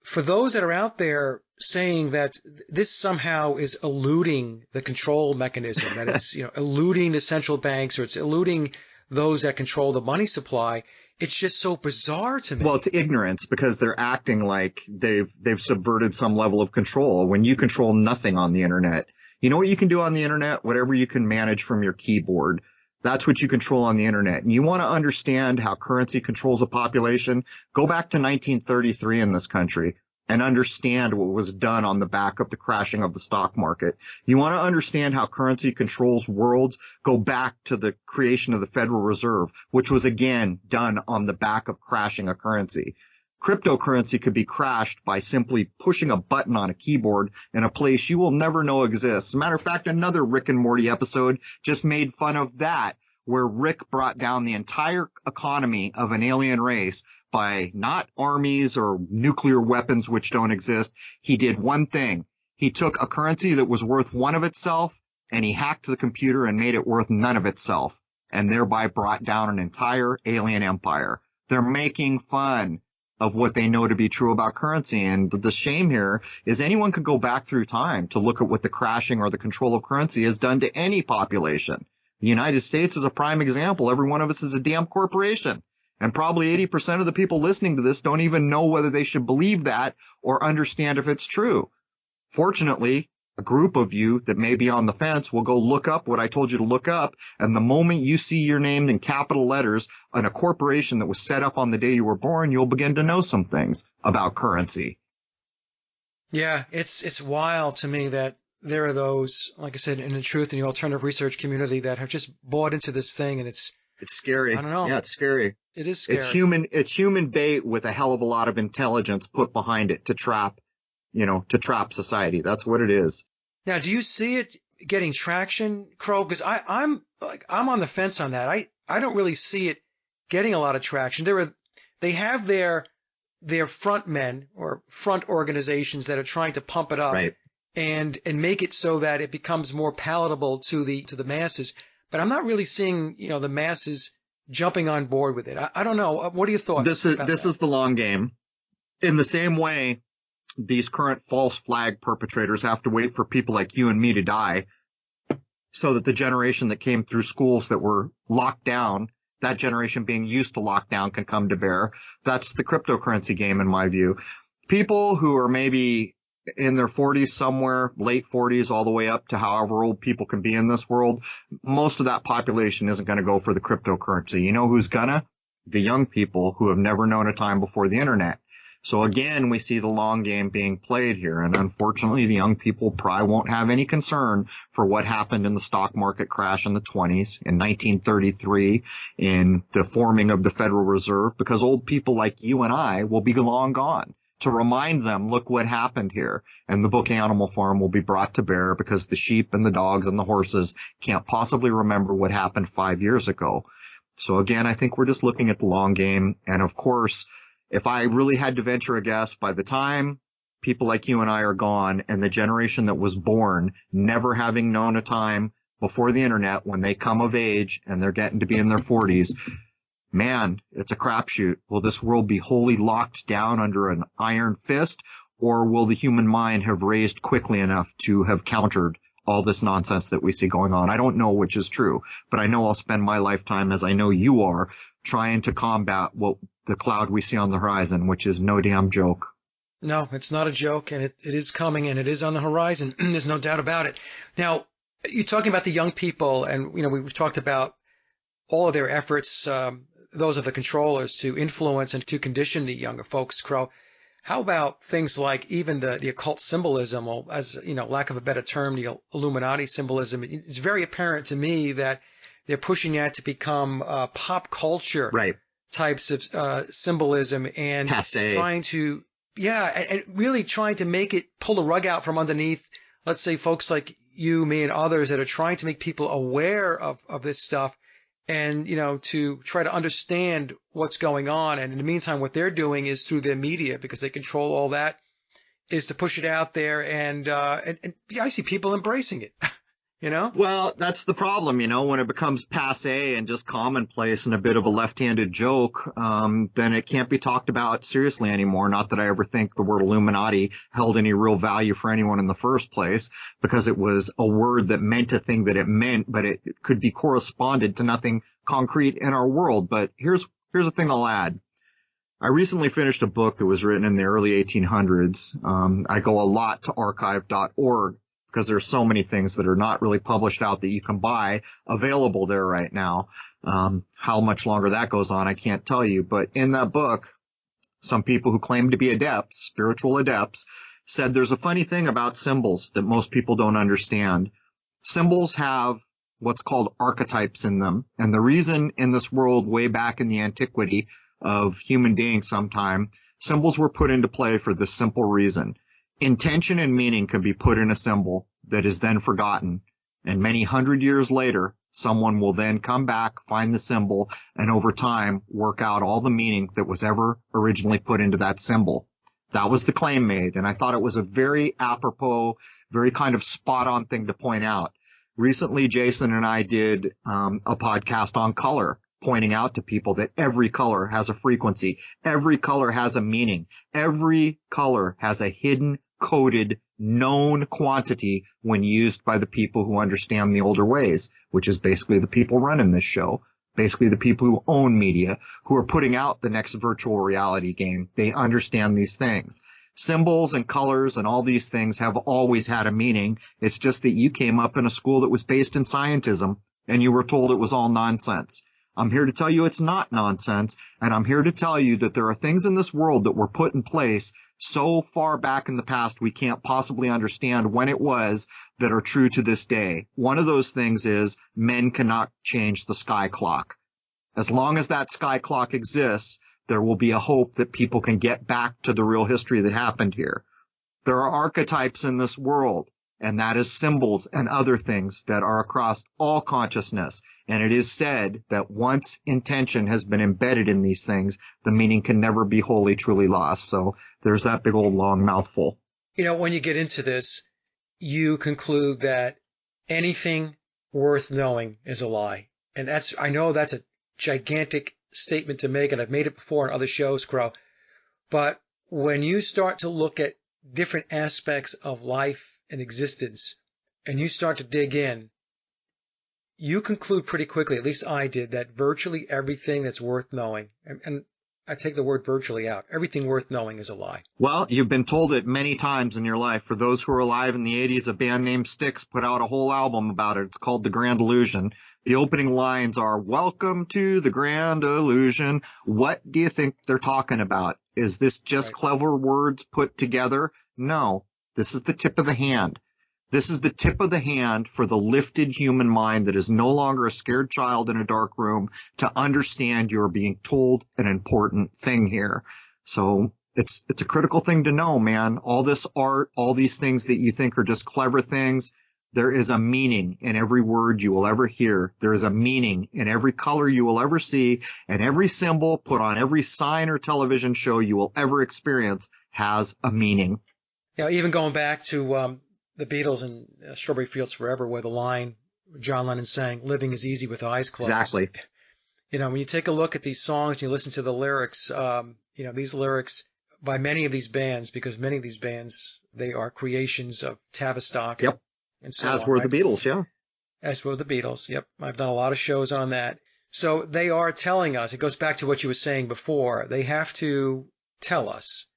for those that are out there saying that this somehow is eluding the control mechanism, that it's eluding the central banks or it's eluding those that control the money supply, it's just so bizarre to me. Well, it's ignorance because they're acting like they've subverted some level of control when you control nothing on the internet. You know what you can do on the internet? Whatever you can manage from your keyboard. That's what you control on the internet. And you want to understand how currency controls a population? Go back to 1933 in this country and understand what was done on the back of the crashing of the stock market. You want to understand how currency controls worlds? Go back to the creation of the Federal Reserve, which was again done on the back of crashing a currency. Cryptocurrency could be crashed by simply pushing a button on a keyboard in a place you will never know exists. As a matter of fact, another Rick and Morty episode just made fun of that, where Rick brought down the entire economy of an alien race by not armies or nuclear weapons, which don't exist. He did one thing. He took a currency that was worth one of itself and he hacked the computer and made it worth none of itself, and thereby brought down an entire alien empire. They're making fun of what they know to be true about currency. And the shame here is anyone could go back through time to look at what the crashing or the control of currency has done to any population. The United States is a prime example. Every one of us is a damn corporation. And probably 80% of the people listening to this don't even know whether they should believe that or understand if it's true. Fortunately, a group of you that may be on the fence will go look up what I told you to look up. And the moment you see your name in capital letters in a corporation that was set up on the day you were born, you'll begin to know some things about currency. Yeah, it's wild to me that there are those, like I said, in the truth and the alternative research community that have just bought into this thing, and it's scary. I don't know. Yeah, it's scary. It is scary. It's human bait with a hell of a lot of intelligence put behind it to trap society. That's what it is. Now, do you see it getting traction, Crow? Because I'm on the fence on that. I don't really see it getting a lot of traction. They have their front men or front organizations that are trying to pump it up, right, and make it so that it becomes more palatable to the masses. But I'm not really seeing the masses jumping on board with it. I don't know. What are your thoughts? This is the long game. In the same way, these current false flag perpetrators have to wait for people like you and me to die so that the generation that came through schools that were locked down, that generation being used to lockdown, can come to bear. That's the cryptocurrency game, in my view. People who are maybe in their 40s somewhere, late 40s, all the way up to however old people can be in this world, most of that population isn't going to go for the cryptocurrency. You know who's gonna? The young people who have never known a time before the internet. So again, we see the long game being played here. And unfortunately, the young people probably won't have any concern for what happened in the stock market crash in the 20s, in 1933, in the forming of the Federal Reserve, because old people like you and I will be long gone. to remind them, look what happened here. And the book Animal Farm will be brought to bear because the sheep and the dogs and the horses can't possibly remember what happened 5 years ago. So again, I think we're just looking at the long game. And of course, if I really had to venture a guess, by the time people like you and I are gone and the generation that was born never having known a time before the internet, when they come of age and they're getting to be in their 40s, man, it's a crapshoot. Will this world be wholly locked down under an iron fist, or will the human mind have raised quickly enough to have countered all this nonsense that we see going on? I don't know which is true, but I know I'll spend my lifetime, as I know you are, trying to combat what the cloud we see on the horizon, which is no damn joke. No, it's not a joke, and it is coming, and it is on the horizon. There's no doubt about it. Now, you're talking about the young people, and we've talked about all of their efforts, those of the controllers, to influence and to condition the younger folks, Crow. How about things like even the occult symbolism, or as lack of a better term, the Illuminati symbolism? It's very apparent to me that they're pushing that to become pop culture types of symbolism, and Passé. trying to, and really trying to make it, pull the rug out from underneath, let's say, folks like you, me, and others that are trying to make people aware of this stuff, and, to try to understand what's going on. And in the meantime, what they're doing is through their media, because they control all that, is to push it out there. And I see people embracing it, Well, that's the problem, when it becomes passé and just commonplace and a bit of a left-handed joke, then it can't be talked about seriously anymore. Not that I ever think the word Illuminati held any real value for anyone in the first place, because it was a word that meant a thing that it meant, but it could be corresponded to nothing concrete in our world. But here's a thing I'll add. I recently finished a book that was written in the early 1800s. I go a lot to archive.org, because there's so many things that are not really published out that you can buy available there right now. How much longer that goes on, I can't tell you. But in that book, some people who claim to be adepts, spiritual adepts, said there's a funny thing about symbols that most people don't understand. Symbols have what's called archetypes in them. And the reason in this world, way back in the antiquity of human beings sometime, symbols were put into play for this simple reason. Intention and meaning can be put in a symbol that is then forgotten, and many hundred years later, someone will then come back, find the symbol, and over time work out all the meaning that was ever originally put into that symbol. That was the claim made, and I thought it was a very apropos, very kind of spot-on thing to point out. Recently, Jason and I did a podcast on color, pointing out to people that every color has a frequency, every color has a meaning, every color has a hidden, coded, known quantity when used by the people who understand the older ways, which is basically the people running this show, basically the people who own media, who are putting out the next virtual reality game. They understand these things. Symbols and colors and all these things have always had a meaning. It's just that you came up in a school that was based in scientism and you were told it was all nonsense. I'm here to tell you it's not nonsense, and I'm here to tell you that there are things in this world that were put in place so far back in the past we can't possibly understand when it was, that are true to this day. One of those things is men cannot change the sky clock. As long as that sky clock exists, there will be a hope that people can get back to the real history that happened here. There are archetypes in this world, and that is symbols and other things that are across all consciousness. And it is said that once intention has been embedded in these things, the meaning can never be wholly, truly lost. So there's that big old long mouthful. When you get into this, you conclude that anything worth knowing is a lie. And I know that's a gigantic statement to make, and I've made it before on other shows, Crow. But when you start to look at different aspects of life and existence, and you start to dig in, you conclude pretty quickly, at least I did, that virtually everything that's worth knowing, and I take the word virtually out, everything worth knowing is a lie. Well, you've been told it many times in your life. For those who are alive in the 80s, a band named Styx put out a whole album about it. It's called The Grand Illusion. The opening lines are, "Welcome to the Grand Illusion." What do you think they're talking about? Is this just clever words put together? No, this is the tip of the hand. This is the tip of the hand for the lifted human mind that is no longer a scared child in a dark room to understand you're being told an important thing here. So it's a critical thing to know, man. All this art, all these things that you think are just clever things, there is a meaning in every word you will ever hear. There is a meaning in every color you will ever see, and every symbol put on every sign or television show you will ever experience has a meaning. Yeah, even going back to the Beatles and Strawberry Fields Forever, where the line John Lennon sang, "Living is easy with eyes closed." Exactly. You know, when you take a look at these songs and you listen to the lyrics, you know, these lyrics by many of these bands, because many of these bands, they are creations of Tavistock. Yep. And so As on, were right? the Beatles, yeah. As were the Beatles. Yep. I've done a lot of shows on that. So they are telling us, it goes back to what you were saying before, they have to tell us.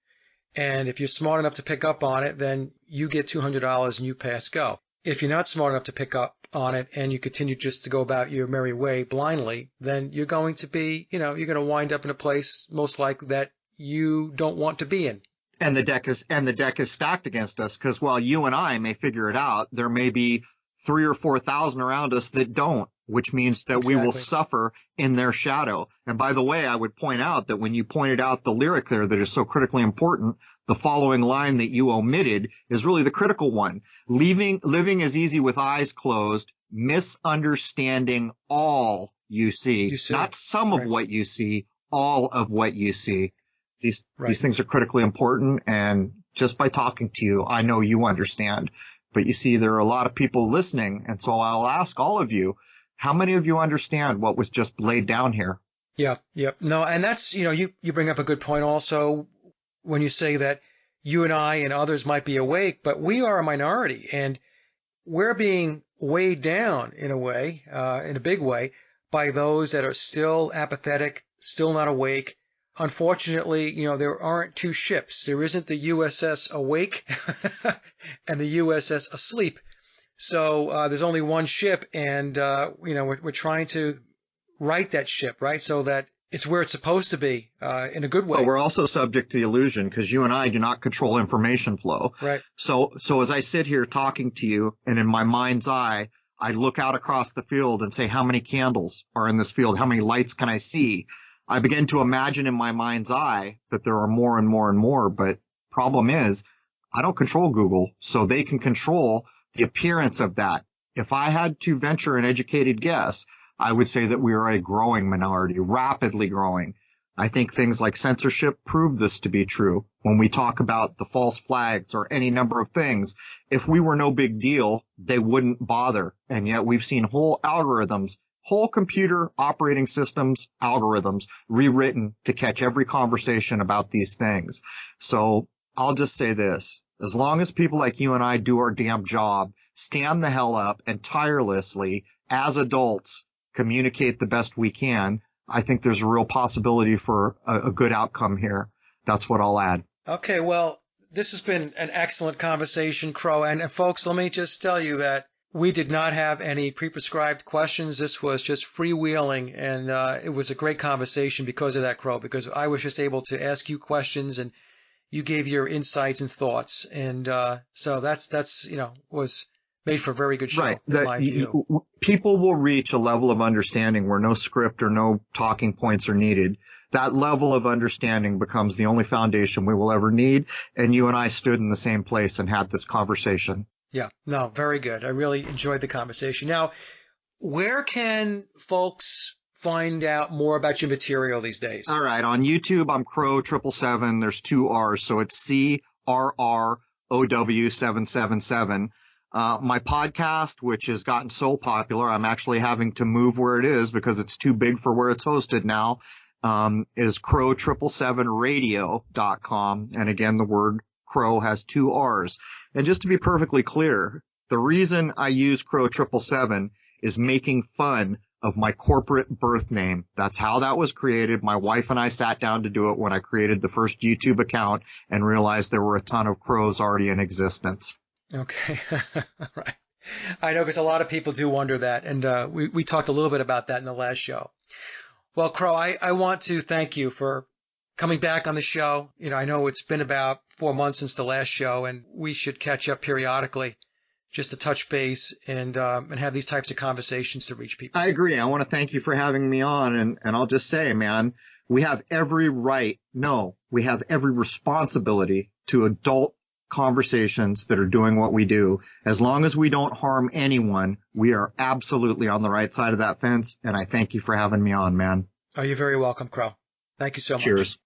And if you're smart enough to pick up on it, then you get $200 and you pass go. If you're not smart enough to pick up on it and you continue just to go about your merry way blindly, then you're going to be, you know, you're going to wind up in a place most likely that you don't want to be in. And the deck is stacked against us, because while you and I may figure it out, there may be 3,000 or 4,000 around us that don't, which means that we will suffer in their shadow. And by the way, I would point out that when you pointed out the lyric there that is so critically important, the following line that you omitted is really the critical one. Living is easy with eyes closed, misunderstanding all you see. Not some of what you see, all of what you see. These things are critically important, and just by talking to you, I know you understand. But you see, there are a lot of people listening, and so I'll ask all of you, how many of you understand what was just laid down here? Yeah. No, and that's, you know, you bring up a good point also when you say that you and I and others might be awake, but we are a minority, and we're being weighed down in a way, in a big way, by those that are still apathetic, still not awake. Unfortunately, you know, there aren't two ships. There isn't the USS Awake and the USS Asleep. So there's only one ship, and, you know, we're trying to right that ship, right, so that it's where it's supposed to be in a good way. But we're also subject to the illusion, because you and I do not control information flow. Right. So as I sit here talking to you, and in my mind's eye, I look out across the field and say, how many candles are in this field? How many lights can I see? I begin to imagine in my mind's eye that there are more and more and more, but problem is I don't control Google, so they can control the appearance of that. If I had to venture an educated guess, I would say that we are a growing minority, rapidly growing. I think things like censorship prove this to be true. When we talk about the false flags or any number of things, if we were no big deal, they wouldn't bother. And yet we've seen whole algorithms, whole computer operating systems, algorithms rewritten to catch every conversation about these things. So I'll just say this. As long as people like you and I do our damn job, stand the hell up, and tirelessly, as adults, communicate the best we can, I think there's a real possibility for a good outcome here. That's what I'll add. Okay, well, this has been an excellent conversation, Crow. And folks, let me just tell you that we did not have any pre-prescribed questions. This was just freewheeling, and it was a great conversation because of that, Crow, because I was just able to ask you questions, and you gave your insights and thoughts. And so that's you know, was made for a very good show, right. in my view. People will reach a level of understanding where no script or no talking points are needed. That level of understanding becomes the only foundation we will ever need. And you and I stood in the same place and had this conversation. Yeah, no, very good. I really enjoyed the conversation. Now, where can folks find out more about your material these days? All right. On YouTube, I'm Crrow777. There's 2 R's, so it's CRROW777. My podcast, which has gotten so popular, I'm actually having to move where it is because it's too big for where it's hosted now, is Crrow777radio.com. And again, the word Crow has 2 R's. And just to be perfectly clear, the reason I use Crrow777 is making fun of my corporate birth name. That's how that was created. My wife and I sat down to do it when I created the first YouTube account and realized there were a ton of Crows already in existence. Okay. Right. I know, because a lot of people do wonder that. And we talked a little bit about that in the last show. Well, Crow, I want to thank you for coming back on the show. You know, I know it's been about 4 months since the last show, and we should catch up periodically just to touch base and have these types of conversations to reach people. I agree. I want to thank you for having me on. And I'll just say, man, We have every right, no, we have every responsibility to adult conversations that are doing what we do. As long as we don't harm anyone, we are absolutely on the right side of that fence. And I thank you for having me on, man. Oh, you're very welcome, Crow. Thank you so much. Cheers.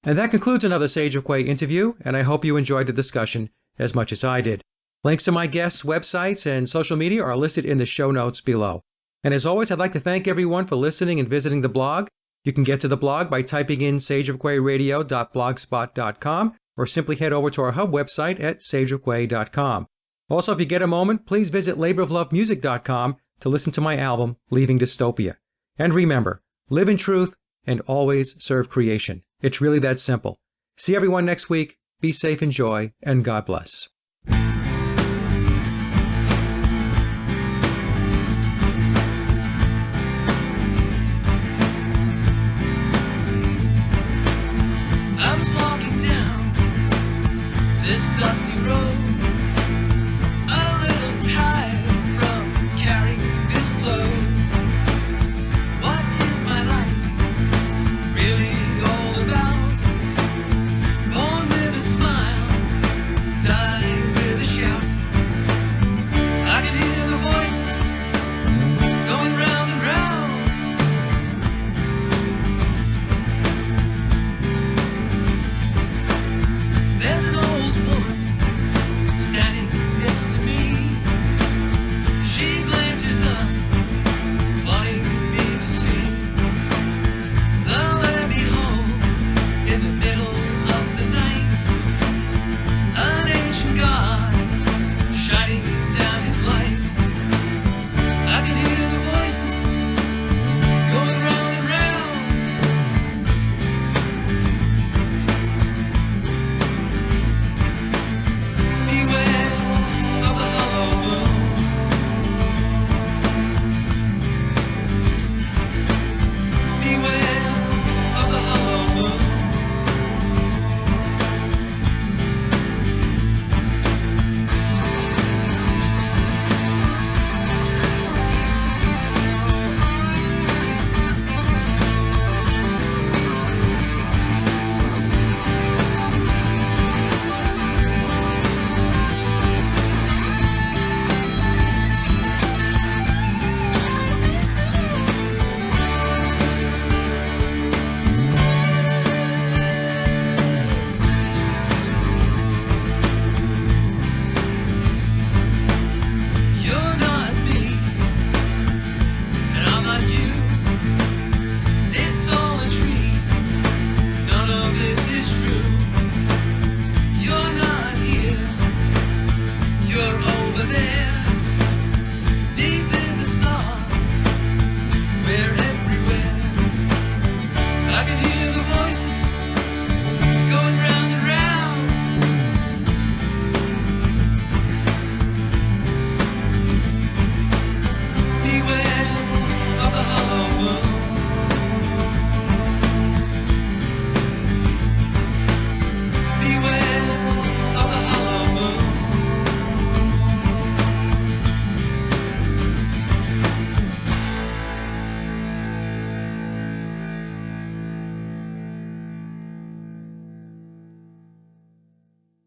And that concludes another Sage of Quay interview, and I hope you enjoyed the discussion as much as I did. Links to my guests' websites and social media are listed in the show notes below. And as always, I'd like to thank everyone for listening and visiting the blog. You can get to the blog by typing in sageofquayradio.blogspot.com or simply head over to our hub website at sageofquay.com. Also, if you get a moment, please visit laboroflovemusic.com to listen to my album, Leaving Dystopia. And remember, live in truth and always serve creation. It's really that simple. See everyone next week. Be safe, enjoy, and God bless.